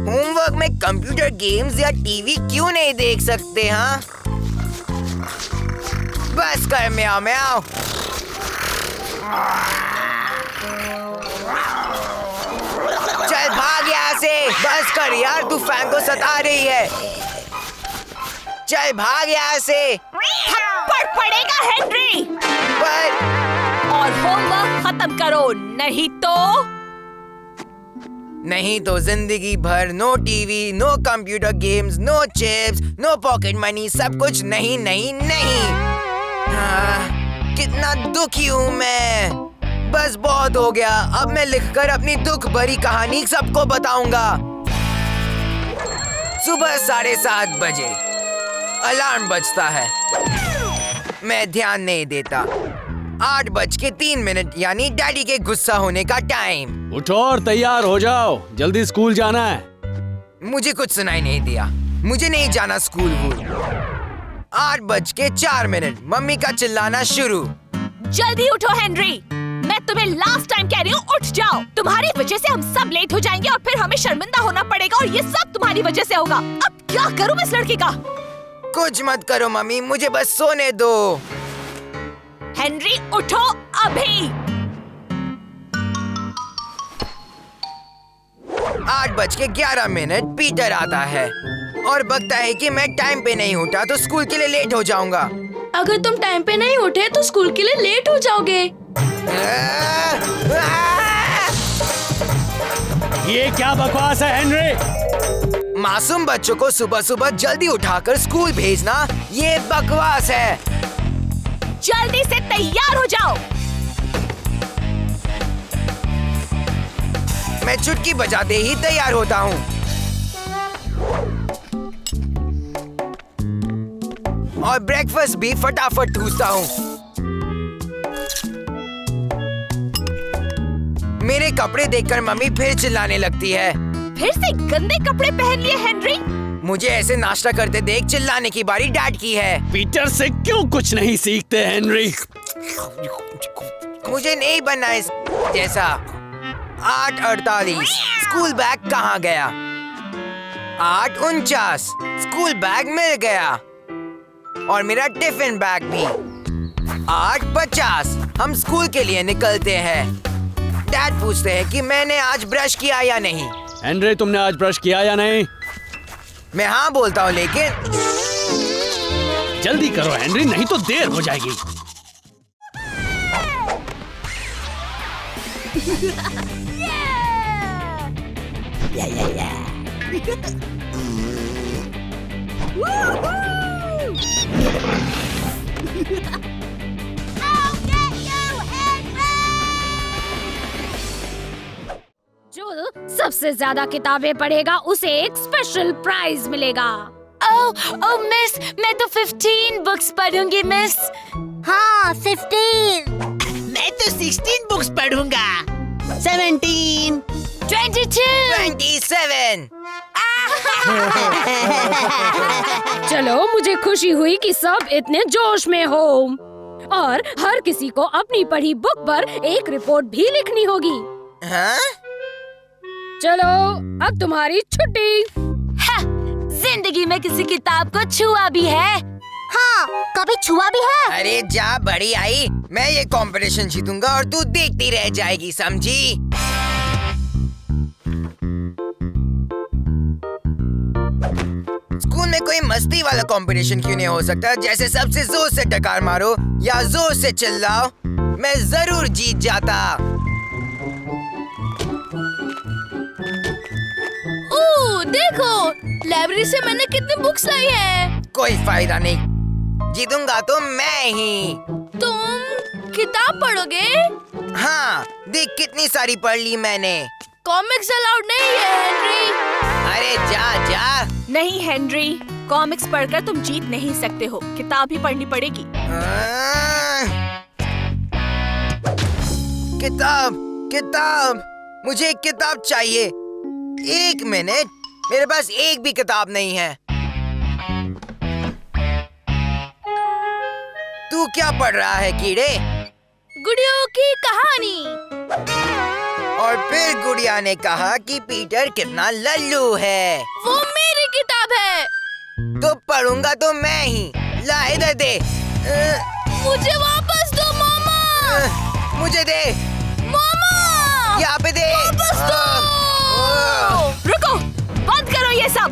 S1: होमवर्क में कंप्यूटर गेम्स या टीवी क्यों नहीं देख सकते? हाँ, बस कर म्याओ म्याओ। चल भाग यहाँ से, बस कर यार, तू फैन को सता रही है। चल भाग यहाँ से।
S13: थप्पड़ पड़ेगा हेनरी। और होमवर्क खत्म करो, नहीं तो
S1: जिंदगी भर no TV, no computer games, no chips, no pocket money, सब कुछ नहीं नहीं नहीं। कितना दुखी हूँ मैं। बस बहुत हो गया, अब मैं लिखकर अपनी दुख भरी कहानी सबको बताऊंगा। सुबह 7:30 बजे अलार्म बजता है। मैं ध्यान नहीं देता। 8:03 यानी डैडी के गुस्सा होने का टाइम।
S5: उठो और तैयार हो जाओ, जल्दी स्कूल जाना है।
S1: मुझे कुछ सुनाई नहीं दिया, मुझे नहीं जाना स्कूल वूल। 8:04 मम्मी का चिल्लाना शुरू।
S13: जल्दी उठो हेनरी, मैं तुम्हें लास्ट टाइम कह रही हूँ, उठ जाओ। तुम्हारी वजह से हम सब लेट हो जाएंगे और फिर हमें शर्मिंदा होना पड़ेगा, और ये सब तुम्हारी वजह से होगा। अब क्या करूँ मैं इस लड़की का?
S1: कुछ मत करो मम्मी, मुझे बस सोने दो।
S13: हेनरी उठो अभी।
S1: 8:11 पीटर आता है और बकता है कि मैं टाइम पे नहीं उठा तो स्कूल के लिए लेट हो जाऊंगा।
S2: अगर तुम टाइम पे नहीं उठे तो स्कूल के लिए लेट हो जाओगे।
S5: ये क्या बकवास है हेनरी?
S1: मासूम बच्चों को सुबह सुबह जल्दी उठाकर स्कूल भेजना ये बकवास है।
S13: जल्दी से तैयार हो जाओ।
S1: मैं चुटकी बजाते ही तैयार होता हूँ और ब्रेकफास्ट भी फटाफट ठूसता हूँ। मेरे कपड़े देखकर मम्मी फिर चिल्लाने लगती है।
S13: फिर से गंदे कपड़े पहन लिए हेनरी?
S1: मुझे ऐसे नाश्ता करते देख चिल्लाने की बारी डैड की है।
S5: पीटर से क्यों कुछ नहीं सीखते हेनरी?
S1: मुझे नहीं बनना इस जैसा। 8:48 स्कूल बैग कहाँ गया? 8:49 स्कूल बैग मिल गया और मेरा टिफिन बैग भी। 8:50 हम स्कूल के लिए निकलते हैं। डैड पूछते हैं कि मैंने आज ब्रश किया या नहीं।
S7: हेनरी, तुमने आज ब्रश किया या नहीं?
S1: मैं हाँ बोलता हूँ, लेकिन
S10: जल्दी करो हेनरी, नहीं तो देर हो जाएगी।
S11: जो सबसे ज्यादा किताबें पढ़ेगा उसे एक स्पेशल प्राइज मिलेगा।
S4: ओह मिस, मैं तो 15 बुक्स पढ़ूंगी मिस।
S15: हाँ 15।
S8: मैं तो 16 बुक्स पढ़ूंगा। 17।
S1: 27।
S11: चलो, मुझे खुशी हुई कि सब इतने जोश में हो और हर किसी को अपनी पढ़ी बुक पर एक रिपोर्ट भी लिखनी होगी।
S1: हाँ?
S11: चलो, अब तुम्हारी छुट्टी।
S4: जिंदगी में किसी किताब को छुआ भी है?
S15: हाँ, कभी छुआ भी है।
S1: अरे जा बड़ी आई, मैं ये कंपटीशन जीतूंगा और तू देखती रह जाएगी, समझी? स्कूल में कोई मस्ती वाला कंपटीशन क्यों नहीं हो सकता? जैसे सबसे जोर से डकार मारो या जोर से चिल्लाओ, मैं जरूर जीत जाता।
S2: ओह देखो, लाइब्रेरी से मैंने कितनी बुक्स लाई है।
S1: कोई फायदा नहीं, जीतूंगा तो मैं ही।
S2: तुम किताब पढ़ोगे?
S1: हाँ, देख कितनी सारी पढ़ ली मैंने।
S2: कॉमिक्स अलाउड नहीं है हेनरी।
S1: अरे जा जा।
S9: नहीं हेनरी, कॉमिक्स पढ़कर तुम जीत नहीं सकते हो, किताब ही पढ़नी पड़ेगी।
S1: किताब, मुझे एक किताब चाहिए। एक मिनट, मेरे पास एक भी किताब नहीं है। तू क्या पढ़ रहा है कीड़े?
S2: गुड़ियों की कहानी।
S1: और फिर गुड़िया ने कहा कि पीटर कितना लल्लू है।
S2: वो मेरी किताब है।
S1: तो पढ़ूंगा तो मैं ही। ला इधर दे।
S2: मुझे वापस दो मामा।
S1: मुझे दे
S2: मामा।
S1: यहाँ पे दे।
S2: वापस दो।
S9: रुको, बंद करो ये सब।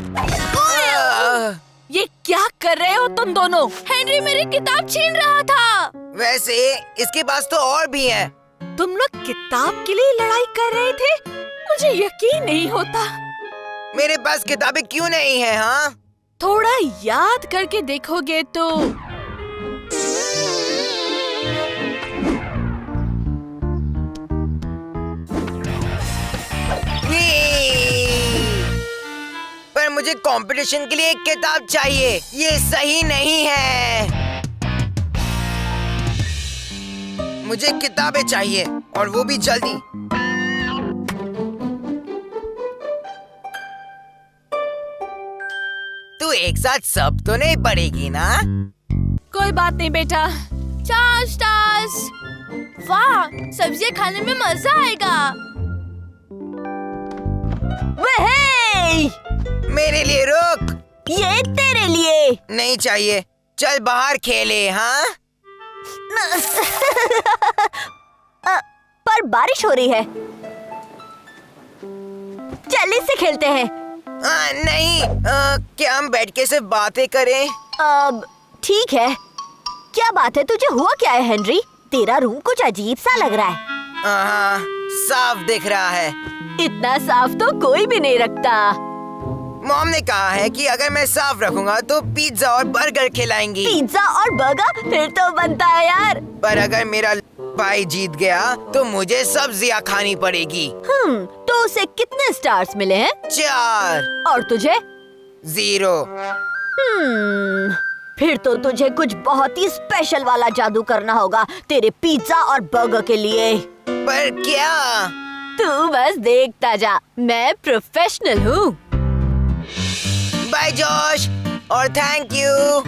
S9: ये क्या कर रहे हो तुम दोनों?
S2: हेनरी मेरी किताब छीन रहा था।
S1: वैसे इसके पास तो और भी है।
S9: तुम लोग किताब के लिए लड़ाई कर रहे थे? मुझे यकीन नहीं होता।
S1: मेरे पास किताबें क्यों नहीं है? हाँ,
S9: थोड़ा याद करके देखोगे तो।
S1: पर मुझे कंपटीशन के लिए एक किताब चाहिए। ये सही नहीं है। मुझे किताबें चाहिए और वो भी जल्दी। तू एक साथ सब तो नहीं पढ़ेगी ना?
S9: कोई बात नहीं बेटा।
S2: 4 स्टार्स। वाह, सब्जियां खाने में मजा आएगा।
S1: मेरे लिए रोक।
S4: ये तेरे लिए
S1: नहीं चाहिए। चल बाहर खेले। हाँ
S4: पर बारिश हो रही है, चल इससे खेलते हैं।
S1: नहीं, क्या हम बैठ के सिर्फ बातें करें?
S4: अब ठीक है। क्या बात है, तुझे हुआ क्या है हेनरी? तेरा रूम कुछ अजीब सा लग रहा है।
S1: हाँ, साफ दिख रहा है।
S4: इतना साफ तो कोई भी नहीं रखता।
S1: मॉम ने कहा है कि अगर मैं साफ रखूंगा तो पिज्जा और बर्गर खिलाएंगी।
S4: पिज्जा और बर्गर? फिर तो बनता है यार।
S1: पर अगर मेरा भाई जीत गया तो मुझे सब्जियां खानी पड़ेगी।
S4: तो उसे कितने स्टार्स मिले हैं?
S1: 4।
S4: और तुझे?
S1: 0।
S4: फिर तो तुझे कुछ बहुत ही स्पेशल वाला जादू करना होगा तेरे पिज्जा और बर्गर के लिए।
S1: पर क्या?
S4: तू बस देखता जा, मैं प्रोफेशनल हूँ।
S1: बाय जॉश और थैंक यू।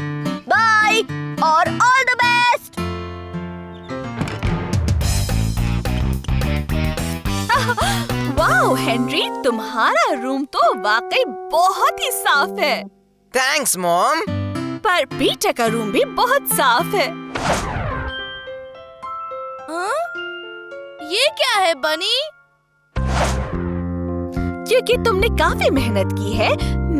S4: बाय और all the best.
S9: Wow Henry, तुम्हारा रूम तो वाकई बहुत ही साफ है।
S1: Thanks mom.
S9: पर पीटर का रूम भी बहुत साफ है।
S2: हाँ? ये क्या है बनी?
S9: क्योंकि तुमने काफी मेहनत की है,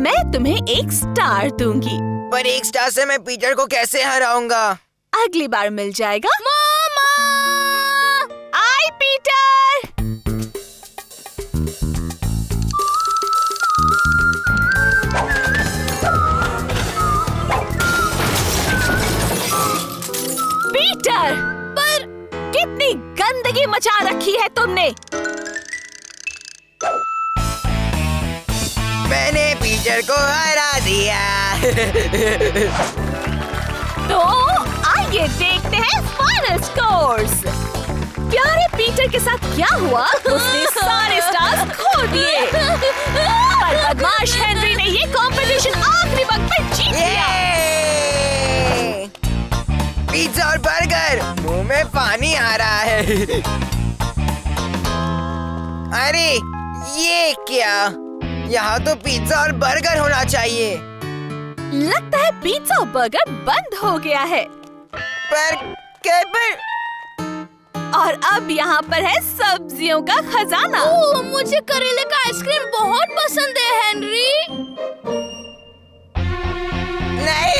S9: मैं तुम्हें एक स्टार दूंगी।
S1: पर एक स्टार से मैं पीटर को कैसे हराऊंगा?
S9: अगली बार मिल जाएगा।
S2: मामा!
S9: आई पीटर! पीटर! पर कितनी गंदगी मचा रखी है तुमने।
S1: मैंने पीटर को हरा दिया।
S9: तो आइए देखते हैं फाइनल स्कोर्स। प्यारे पीटर के साथ क्या हुआ? उसने सारे स्टार्स खो दिए। पर बदमाश हेनरी ने ये कंपटीशन आखिरी वक्त पे जीत लिया।
S1: पिज्जा और बर्गर, मुंह में पानी आ रहा है। अरे ये क्या? यहाँ तो पिज्जा और बर्गर होना चाहिए।
S9: लगता है पिज्जा और बर्गर बंद हो गया है।
S1: पर
S9: और अब यहाँ पर है सब्जियों का खजाना।
S2: ओह, मुझे करेले का आइसक्रीम बहुत पसंद है हेनरी।
S1: नहीं,